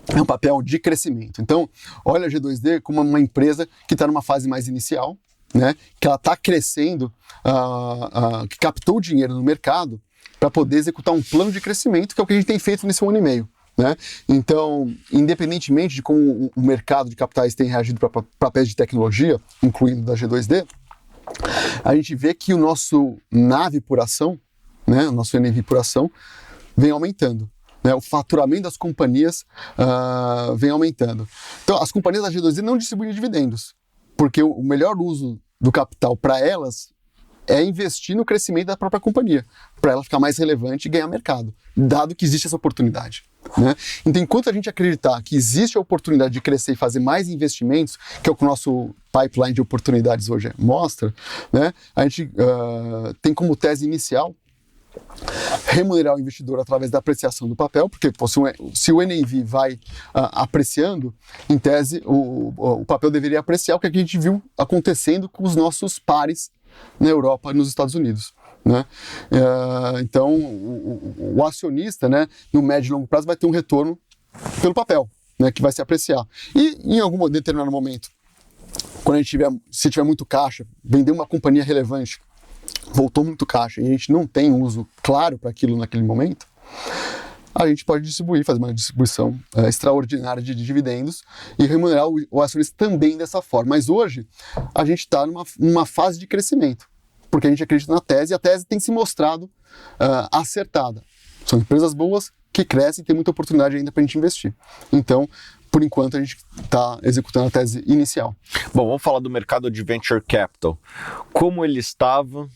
é um papel de crescimento. Então, olha a G2D como uma empresa que está numa fase mais inicial, né, que ela está crescendo, que captou dinheiro no mercado para poder executar um plano de crescimento, que é o que a gente tem feito nesse 1 ano e meio. Né? Então, independentemente de como o mercado de capitais tem reagido para papéis de tecnologia, incluindo da G2D, a gente vê que o nosso NAV por ação, né, o nosso NAV por ação, vem aumentando. Né? O faturamento das companhias vem aumentando. Então, as companhias da G2D não distribuem dividendos, porque o melhor uso do capital para elas é investir no crescimento da própria companhia, para ela ficar mais relevante e ganhar mercado, dado que existe essa oportunidade. Né? Então, enquanto a gente acreditar que existe a oportunidade de crescer e fazer mais investimentos, que é o que o nosso pipeline de oportunidades hoje mostra, né? A gente tem como tese inicial remunerar o investidor através da apreciação do papel, porque se o NAV vai apreciando, em tese o papel deveria apreciar, o que a gente viu acontecendo com os nossos pares na Europa e nos Estados Unidos. Né? Então, o acionista, né, no médio e longo prazo, vai ter um retorno pelo papel, né, que vai se apreciar. E em algum determinado momento, quando se tiver muito caixa, vender uma companhia relevante, voltou muito caixa e a gente não tem uso claro para aquilo naquele momento, a gente pode fazer uma distribuição extraordinária de dividendos e remunerar o acionista também dessa forma. Mas hoje, a gente está numa fase de crescimento, porque a gente acredita na tese e a tese tem se mostrado acertada. São empresas boas que crescem e tem muita oportunidade ainda para a gente investir. Então, por enquanto, a gente está executando a tese inicial. Bom, vamos falar do mercado de Venture Capital. Como ele estava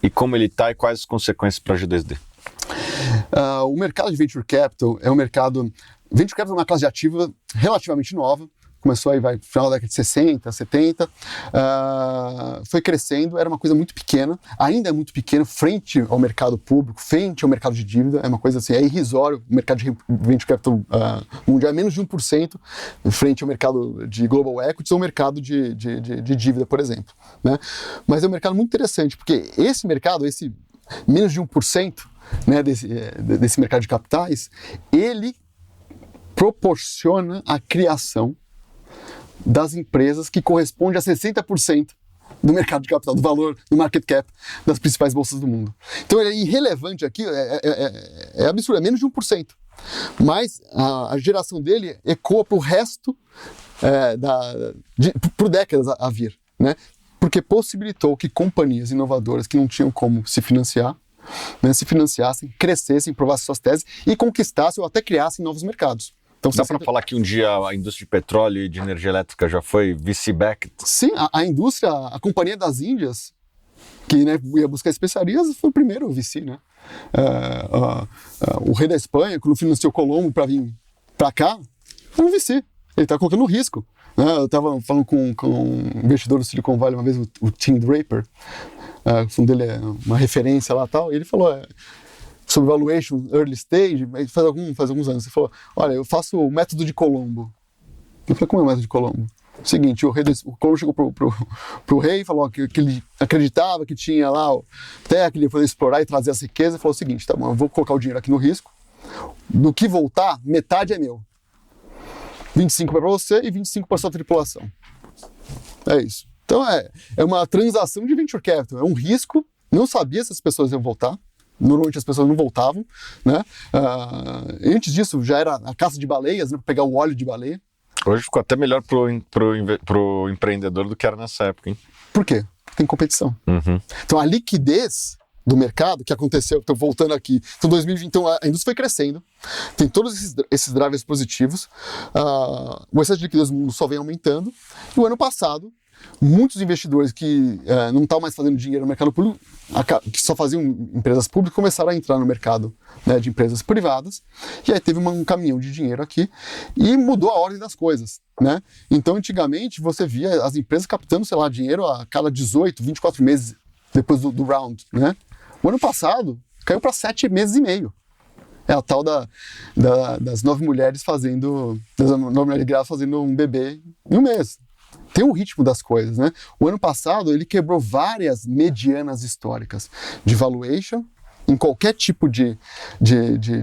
e como ele está e quais as consequências para a G2D? O mercado de Venture Capital é um mercado... Venture Capital é uma classe de ativa relativamente nova, começou aí, vai, final da década de 60, 70, foi crescendo, era uma coisa muito pequena, ainda é muito pequeno, frente ao mercado público, frente ao mercado de dívida, é uma coisa assim, é irrisório, o mercado de venture capital mundial é menos de 1%, frente ao mercado de global equities ou mercado de dívida, por exemplo, né? Mas é um mercado muito interessante, porque esse mercado, esse menos de 1%, né, desse mercado de capitais, ele proporciona a criação das empresas que corresponde a 60% do mercado de capital, do valor, do market cap das principais bolsas do mundo. Então ele é irrelevante aqui, é absurdo, é menos de 1%. Mas a geração dele ecoa para o resto, por décadas a vir, né? Porque possibilitou que companhias inovadoras que não tinham como se financiar, né, se financiassem, crescessem, provassem suas teses e conquistassem ou até criassem novos mercados. Então, dá para falar que um dia a indústria de petróleo e de energia elétrica já foi VC-backed? Sim, a indústria, a Companhia das Índias, que, né, ia buscar especiarias, foi o primeiro VC, né? O rei da Espanha, quando financiou Colombo para vir para cá, foi um VC. Ele está colocando risco. Né? Eu estava falando com um investidor do Silicon Valley uma vez, o Tim Draper, o fundo dele é uma referência lá e tal, e ele falou sobre valuation early stage, faz alguns anos, ele falou, olha, eu faço o método de Colombo. Eu falei, como é o método de Colombo? Seguinte, o Colombo chegou pro rei e falou que ele acreditava que tinha lá terra, que ele ia poder explorar e trazer as riquezas, e falou o seguinte, tá bom, eu vou colocar o dinheiro aqui no risco, do que voltar, metade é meu. 25 para você e 25 para sua tripulação. É isso. Então é uma transação de venture capital, é um risco, não sabia se as pessoas iam voltar, normalmente as pessoas não voltavam, né? Antes disso já era a caça de baleias, né, para pegar o óleo de baleia. Hoje ficou até melhor pro empreendedor do que era nessa época, hein? Por quê? Tem competição. Uhum. Então a liquidez do mercado que aconteceu, estou voltando aqui, então 2020, então a indústria foi crescendo, tem todos esses drivers positivos, o excesso de liquidez do mundo só vem aumentando, e o ano passado, muitos investidores que não estavam mais fazendo dinheiro no mercado público, que só faziam empresas públicas, começaram a entrar no mercado, né, de empresas privadas, e aí teve um caminhão de dinheiro aqui, e mudou a ordem das coisas, né? Então, antigamente, você via as empresas captando, sei lá, dinheiro a cada 18, 24 meses depois do round, né? O ano passado, caiu para 7 meses e meio. É a tal das 9 mulheres grávidas fazendo um bebê em um mês. Tem o ritmo das coisas, né? O ano passado, ele quebrou várias medianas históricas de valuation em qualquer tipo de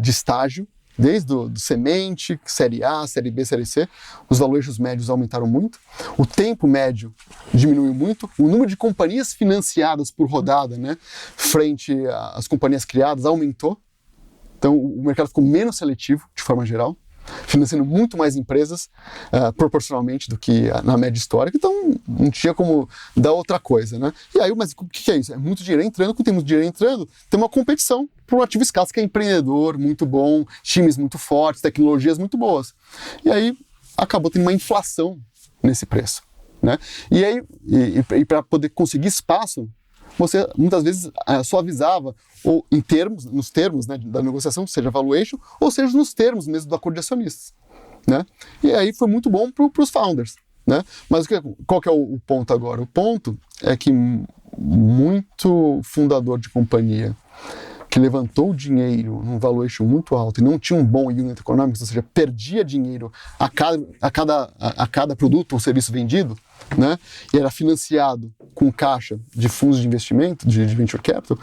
estágio, desde do semente, série A, série B, série C, os valuations médios aumentaram muito, o tempo médio diminuiu muito, o número de companhias financiadas por rodada, né, frente às companhias criadas, aumentou. Então o mercado ficou menos seletivo, de forma geral, financiando muito mais empresas proporcionalmente do que na média histórica, então não tinha como dar outra coisa, né? E aí, mas o que é isso? É muito dinheiro entrando, quando tem muito dinheiro entrando, tem uma competição por um ativo escasso que é empreendedor, muito bom, times muito fortes, tecnologias muito boas. E aí acabou tendo uma inflação nesse preço, né? E aí, para poder conseguir espaço, você muitas vezes suavizava ou nos termos, né, da negociação, seja valuation, ou seja nos termos mesmo do acordo de acionistas, né? E aí foi muito bom para os founders, né? Mas qual que é o ponto agora? O ponto é que muito fundador de companhia que levantou dinheiro num valuation muito alto e não tinha um bom unit economics, ou seja, perdia dinheiro a cada produto ou serviço vendido, né? E era financiado com caixa de fundos de investimento, de venture capital,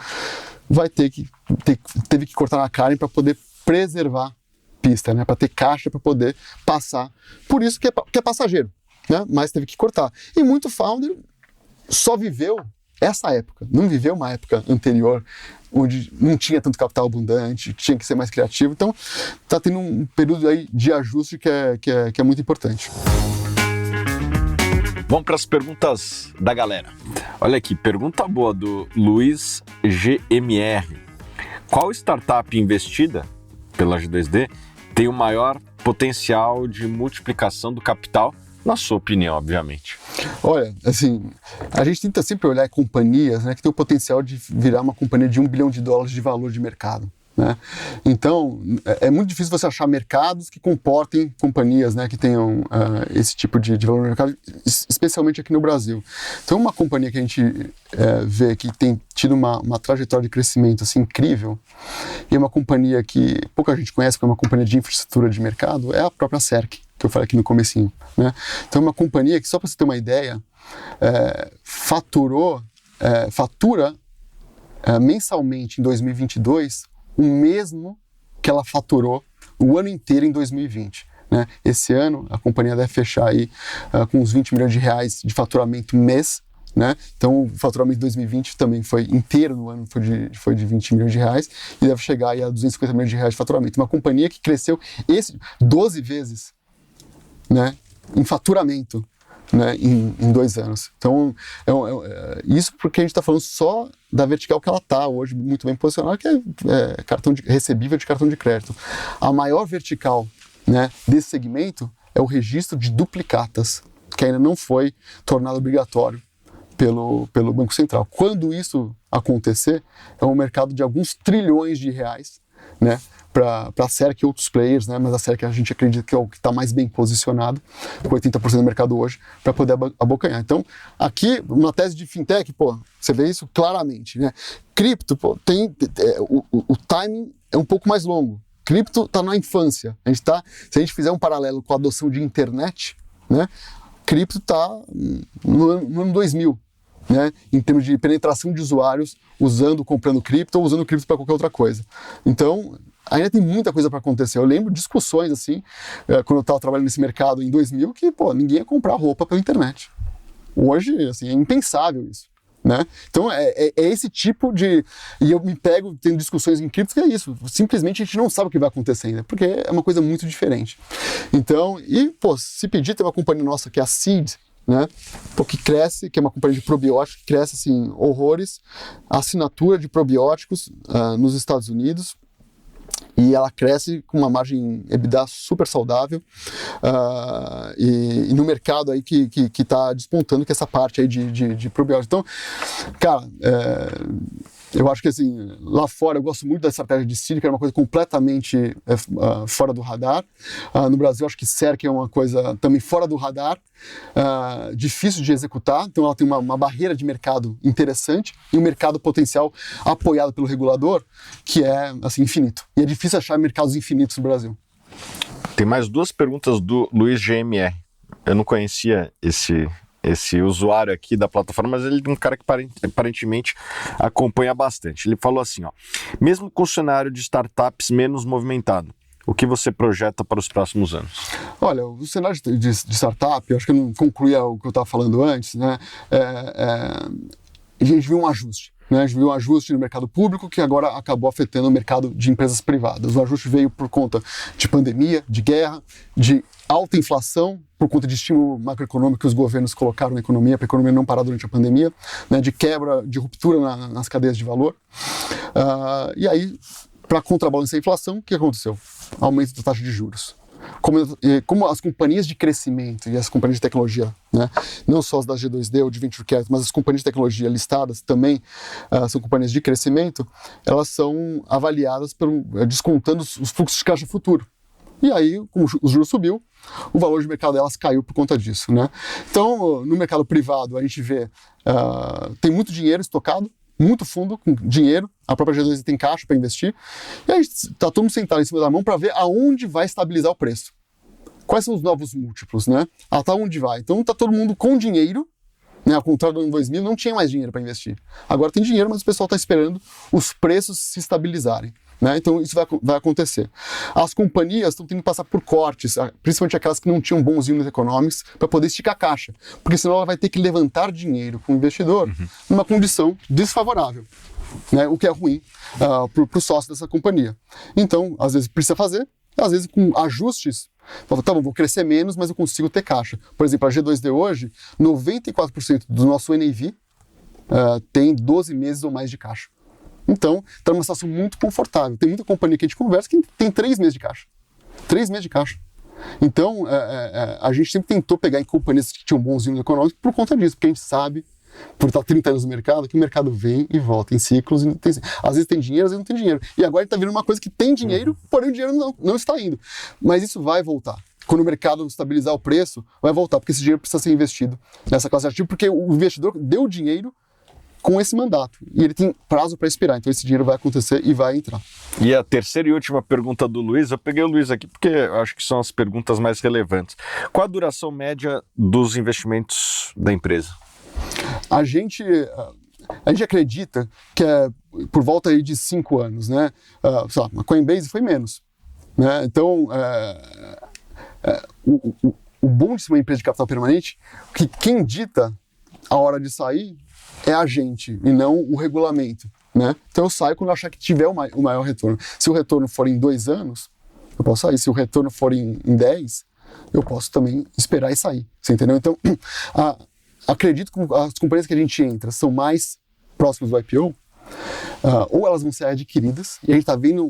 teve que cortar na carne para poder preservar pista, né? Para ter caixa para poder passar. Por isso que é passageiro, né? Mas teve que cortar. E muito founder só viveu essa época, não viveu uma época anterior, onde não tinha tanto capital abundante, tinha que ser mais criativo. Então, está tendo um período aí de ajuste que é muito importante. Vamos para as perguntas da galera. Olha aqui, pergunta boa do Luiz GMR. Qual startup investida pela G2D tem o maior potencial de multiplicação do capital, na sua opinião, obviamente? Olha, assim, a gente tenta sempre olhar companhias, né, que tem o potencial de virar uma companhia de $1 bilhão de valor de mercado, né? Então, é muito difícil você achar mercados que comportem companhias, né, que tenham esse tipo de valor no mercado, especialmente aqui no Brasil. Então, uma companhia que a gente vê que tem tido uma trajetória de crescimento assim, incrível, e é uma companhia que pouca gente conhece, porque é uma companhia de infraestrutura de mercado, é a própria Serc, que eu falei aqui no comecinho, né? Então, é uma companhia que, só para você ter uma ideia, fatura mensalmente em 2022 o mesmo que ela faturou o ano inteiro em 2020. Né? Esse ano, a companhia deve fechar aí com uns 20 milhões de reais de faturamento mês. Né? Então, o faturamento de 2020 também foi inteiro no ano, foi de 20 milhões de reais, e deve chegar aí a 250 milhões de reais de faturamento. Uma companhia que cresceu 12 vezes, né, em faturamento, né, em 2 anos. Então, isso porque a gente está falando só da vertical que ela está hoje muito bem posicionada, que é recebível de cartão de crédito. A maior vertical, né, desse segmento é o registro de duplicatas, que ainda não foi tornado obrigatório pelo Banco Central. Quando isso acontecer, é um mercado de alguns trilhões de reais, né, para a Serc e outros players, né, mas a Serc a gente acredita que é o que está mais bem posicionado, com 80% do mercado hoje, para poder abocanhar. Então, aqui, uma tese de fintech, você vê isso claramente, né? Cripto, o timing é um pouco mais longo. Cripto está na infância. Se a gente fizer um paralelo com a adoção de internet, né, cripto está no ano 2000. Né, em termos de penetração de usuários comprando cripto ou usando cripto para qualquer outra coisa. Então, ainda tem muita coisa para acontecer. Eu lembro discussões assim, quando eu estava trabalhando nesse mercado em 2000, que ninguém ia comprar roupa pela internet. Hoje, assim, é impensável isso. Né? Então, é esse tipo de... E eu me pego tendo discussões em cripto que é isso. Simplesmente a gente não sabe o que vai acontecer ainda, porque é uma coisa muito diferente. Então, se pedir, tem uma companhia nossa que é a Seed, né? Que cresce, que é uma companhia de probióticos, que cresce assim, horrores, assinatura de probióticos nos Estados Unidos, e ela cresce com uma margem EBITDA super saudável, e no mercado aí que está despontando, que é essa parte aí de probióticos. Então, cara, eu acho que assim, lá fora eu gosto muito da estratégia de Seed, que era uma coisa completamente fora do radar. No Brasil, acho que Serc é uma coisa também fora do radar, difícil de executar, então ela tem uma barreira de mercado interessante e um mercado potencial apoiado pelo regulador que é assim, infinito. E é difícil achar mercados infinitos no Brasil. Tem mais 2 perguntas do Luiz GMR. Eu não conhecia esse usuário aqui da plataforma, mas ele é um cara que aparentemente acompanha bastante. Ele falou assim, mesmo com o cenário de startups menos movimentado, o que você projeta para os próximos anos? Olha, o cenário de startup, eu acho que eu não concluí o que eu estava falando antes, né? A gente viu um ajuste. Né? A gente viu um ajuste no mercado público que agora acabou afetando o mercado de empresas privadas. O ajuste veio por conta de pandemia, de guerra, de alta inflação, por conta de estímulo macroeconômico que os governos colocaram na economia, para a economia não parar durante a pandemia, né? De quebra, de ruptura nas cadeias de valor. E aí, para contrabalançar a inflação, o que aconteceu? Aumento da taxa de juros. Como as companhias de crescimento e as companhias de tecnologia, né, não só as da G2D ou de Venture Capital, mas as companhias de tecnologia listadas também são companhias de crescimento, elas são avaliadas descontando os fluxos de caixa futuro. E aí, como o juros subiu, o valor de mercado delas caiu por conta disso. Né? Então, no mercado privado, a gente vê tem muito dinheiro estocado, muito fundo com dinheiro, a própria G2 tem caixa para investir, e aí está todo mundo sentado em cima da mão para ver aonde vai estabilizar o preço. Quais são os novos múltiplos, né? Até onde vai. Então está todo mundo com dinheiro, né? Ao contrário do ano 2000, não tinha mais dinheiro para investir. Agora tem dinheiro, mas o pessoal está esperando os preços se estabilizarem. Né? Então isso vai acontecer. As companhias estão tendo que passar por cortes, principalmente aquelas que não tinham bons unit economics, para poder esticar a caixa, porque senão ela vai ter que levantar dinheiro com o investidor numa condição desfavorável, né? O que é ruim para o sócio dessa companhia. Então, às vezes precisa fazer, às vezes com ajustes, tá bom, vou crescer menos, mas eu consigo ter caixa. Por exemplo, a G2D hoje, 94% do nosso NAV tem 12 meses ou mais de caixa. Então, está numa situação muito confortável. Tem muita companhia que a gente conversa que tem 3 meses de caixa. 3 meses de caixa. Então, a gente sempre tentou pegar em companhias que tinham bons unit econômicos por conta disso, porque a gente sabe por estar 30 anos no mercado, que o mercado vem e volta em ciclos. E às vezes tem dinheiro, às vezes não tem dinheiro. E agora ele está virando uma coisa que tem dinheiro, porém o dinheiro não está indo. Mas isso vai voltar. Quando o mercado estabilizar o preço, vai voltar, porque esse dinheiro precisa ser investido nessa classe de ativo, porque o investidor deu dinheiro com esse mandato, e ele tem prazo para expirar, então esse dinheiro vai acontecer e vai entrar. E a terceira e última pergunta do Luiz, eu peguei o Luiz aqui porque eu acho que são as perguntas mais relevantes. Qual a duração média dos investimentos da empresa? A gente acredita que é por volta aí de 5 anos, né? Sei lá, a Coinbase foi menos, né? Então, o bom de ser uma empresa de capital permanente é que quem dita a hora de sair é a gente e não o regulamento, né? Então eu saio quando eu achar que tiver o maior retorno. Se o retorno for em 2 anos, eu posso sair. Se o retorno for em 10, eu posso também esperar e sair. Você entendeu? Então, acredito que as companhias que a gente entra são mais próximas do IPO, ou elas vão ser adquiridas, e a gente está vendo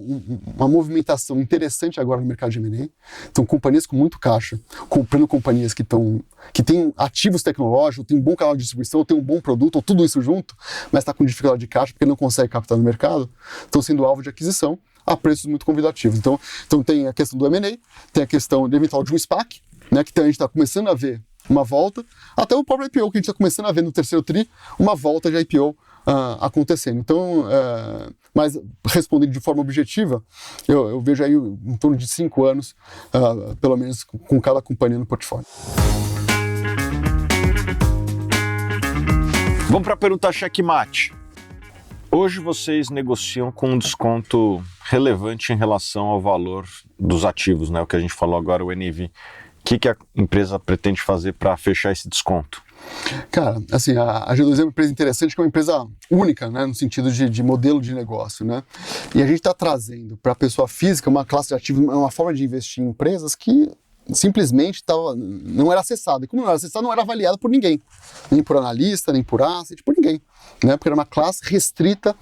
uma movimentação interessante agora no mercado de M&A. Então, companhias com muito caixa, comprando companhias que têm ativos tecnológicos, têm um bom canal de distribuição, têm um bom produto, ou tudo isso junto, mas está com dificuldade de caixa porque não consegue captar no mercado, estão sendo alvo de aquisição a preços muito convidativos. Então tem a questão do M&A, tem a questão de eventual de um SPAC, né, que a gente está começando a ver uma volta, até o próprio IPO, que a gente está começando a ver no terceiro TRI, uma volta de IPO acontecendo. Então, mas respondendo de forma objetiva, eu vejo aí em torno de 5 anos, pelo menos, com cada companhia no portfólio. Vamos para a pergunta checkmate. Hoje vocês negociam com um desconto relevante em relação ao valor dos ativos, né? O que a gente falou agora, o NAV. O que a empresa pretende fazer para fechar esse desconto? Cara, assim, a G2 é uma empresa interessante, que é uma empresa única, né, no sentido de modelo de negócio, né? E a gente está trazendo para a pessoa física uma classe de ativos, uma forma de investir em empresas que simplesmente não era acessada. E como não era acessada, não era avaliada por ninguém. Nem por analista, nem por asset, por ninguém. Né? Porque era uma classe restrita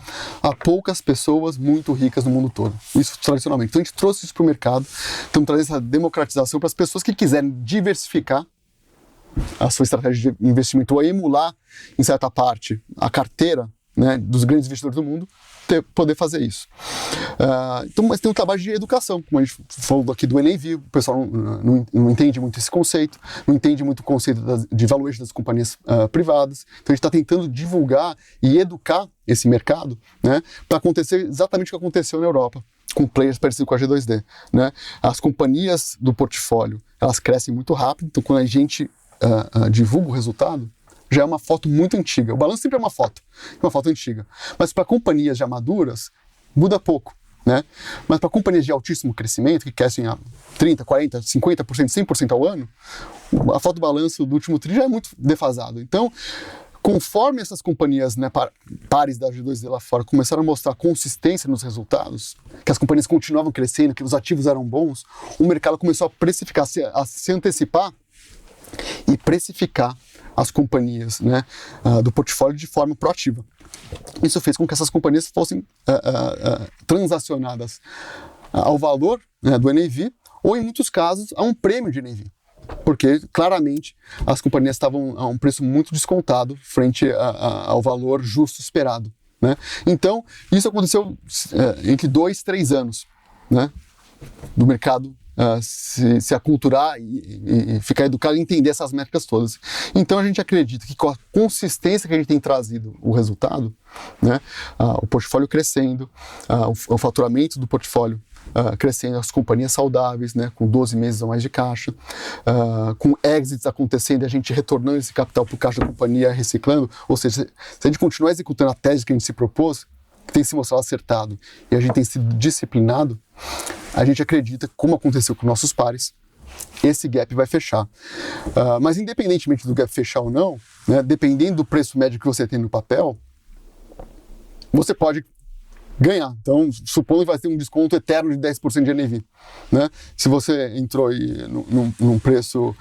a poucas pessoas muito ricas no mundo todo. Isso tradicionalmente. Então a gente trouxe isso para o mercado. Estamos trazendo essa democratização para as pessoas que quiserem diversificar a sua estratégia de investimento, ou emular, em certa parte, a carteira, né, dos grandes investidores do mundo, poder fazer isso. Então, mas tem um trabalho de educação, como a gente falou aqui do NAV, o pessoal não entende muito esse conceito, não entende muito o conceito de valuation das companhias privadas. Então a gente está tentando divulgar e educar esse mercado, né, para acontecer exatamente o que aconteceu na Europa, com players parecidos com a G2D. Né? As companhias do portfólio, elas crescem muito rápido, então quando a gente divulga o resultado, já é uma foto muito antiga. O balanço sempre é uma foto antiga. Mas para companhias já maduras, muda pouco, né? Mas para companhias de altíssimo crescimento, que crescem a 30%, 40%, 50%, 100% ao ano, a foto do balanço do último TRI já é muito defasado. Então, conforme essas companhias, né, pares da G2D lá fora começaram a mostrar consistência nos resultados, que as companhias continuavam crescendo, que os ativos eram bons, o mercado começou a precificar, a se antecipar e precificar as companhias, né, do portfólio de forma proativa. Isso fez com que essas companhias fossem transacionadas ao valor, né, do NAV, ou em muitos casos a um prêmio de NAV, porque claramente as companhias estavam a um preço muito descontado frente ao valor justo esperado. Né? Então, isso aconteceu entre 2 e 3 anos, né, do mercado se aculturar e ficar educado e entender essas métricas todas. Então a gente acredita que com a consistência que a gente tem trazido o resultado, né, o portfólio crescendo, o faturamento do portfólio crescendo, as companhias saudáveis, né, com 12 meses ou mais de caixa, com exits acontecendo e a gente retornando esse capital para o caixa da companhia, reciclando, ou seja, se a gente continuar executando a tese que a gente se propôs, que tem se mostrado acertado e a gente tem sido disciplinado, a gente acredita, como aconteceu com nossos pares, esse gap vai fechar. Mas independentemente do gap fechar ou não, né, dependendo do preço médio que você tem no papel, você pode ganhar. Então, supondo que vai ter um desconto eterno de 10% de NAV. Né? Se você entrou aí num preço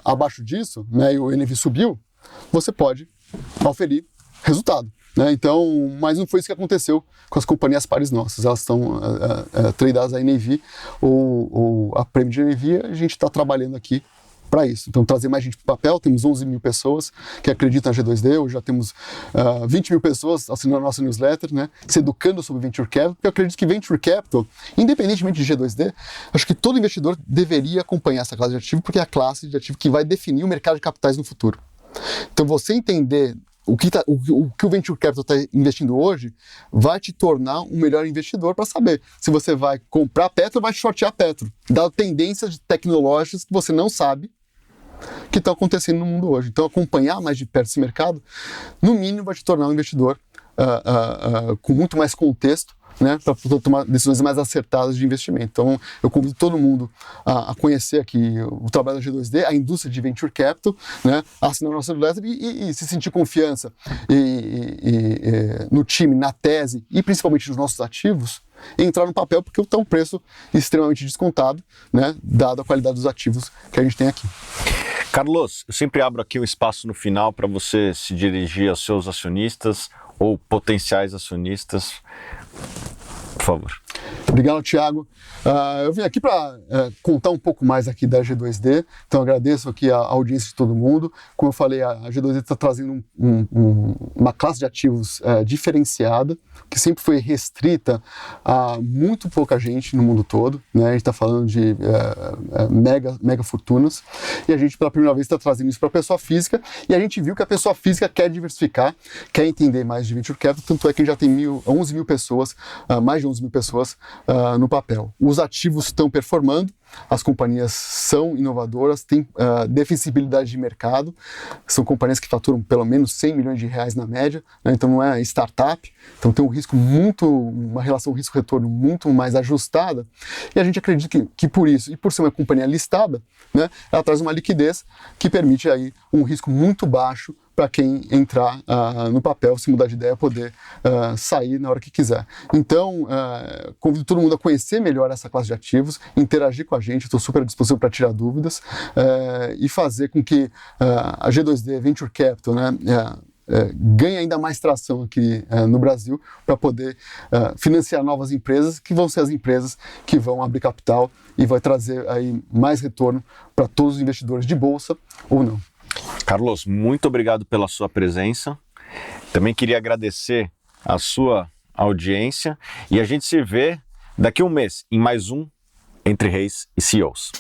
abaixo disso, né, e o NAV subiu, você pode oferir resultado. Né? Então, mas não foi isso que aconteceu com as companhias pares nossas. Elas estão tradadas a NAV ou a prêmio de NAV. A gente está trabalhando aqui para isso. Então, trazer mais gente para o papel, temos 11 mil pessoas que acreditam na G2D, hoje já temos 20 mil pessoas assinando a nossa newsletter, né, se educando sobre Venture Capital, porque eu acredito que Venture Capital, independentemente de G2D, acho que todo investidor deveria acompanhar essa classe de ativo, porque é a classe de ativo que vai definir o mercado de capitais no futuro. Então, você entender o que o Venture Capital está investindo hoje vai te tornar um melhor investidor para saber se você vai comprar Petro ou vai shortear Petro, dado tendências tecnológicas que você não sabe que estão acontecendo no mundo hoje. Então, acompanhar mais de perto esse mercado, no mínimo, vai te tornar um investidor com muito mais contexto, né, para tomar decisões mais acertadas de investimento. Então, eu convido todo mundo a conhecer aqui o trabalho da G2D, a indústria de Venture Capital, né, a assinar a nossa newsletter e se sentir confiança no time, na tese e principalmente nos nossos ativos, entrar no papel, porque está um preço extremamente descontado, né, dado a qualidade dos ativos que a gente tem aqui. Carlos, eu sempre abro aqui um espaço no final para você se dirigir aos seus acionistas ou potenciais acionistas. Por favor. Obrigado, Thiago. Eu vim aqui para contar um pouco mais aqui da G2D, então agradeço aqui a audiência de todo mundo. Como eu falei, a G2D está trazendo uma classe de ativos diferenciada, que sempre foi restrita a muito pouca gente no mundo todo, né? A gente está falando de mega fortunas, e a gente pela primeira vez está trazendo isso para a pessoa física, e a gente viu que a pessoa física quer diversificar, quer entender mais de Venture Capital, tanto é que já tem 11 mil pessoas, mais de 11 mil pessoas no papel. Os ativos estão performando, as companhias são inovadoras, têm defensibilidade de mercado, são companhias que faturam pelo menos 100 milhões de reais na média, né? Então não é startup, então tem uma relação risco-retorno muito mais ajustada, e a gente acredita que por isso, e por ser uma companhia listada, né, ela traz uma liquidez que permite aí um risco muito baixo para quem entrar no papel, se mudar de ideia, poder sair na hora que quiser. Então, convido todo mundo a conhecer melhor essa classe de ativos, interagir com a gente, estou super à disposição para tirar dúvidas e fazer com que a G2D Venture Capital, né, ganhe ainda mais tração aqui no Brasil para poder financiar novas empresas, que vão ser as empresas que vão abrir capital e vai trazer aí mais retorno para todos os investidores de bolsa ou não. Carlos, muito obrigado pela sua presença. Também queria agradecer a sua audiência e a gente se vê daqui a um mês em mais um Entre Reis e CEOs.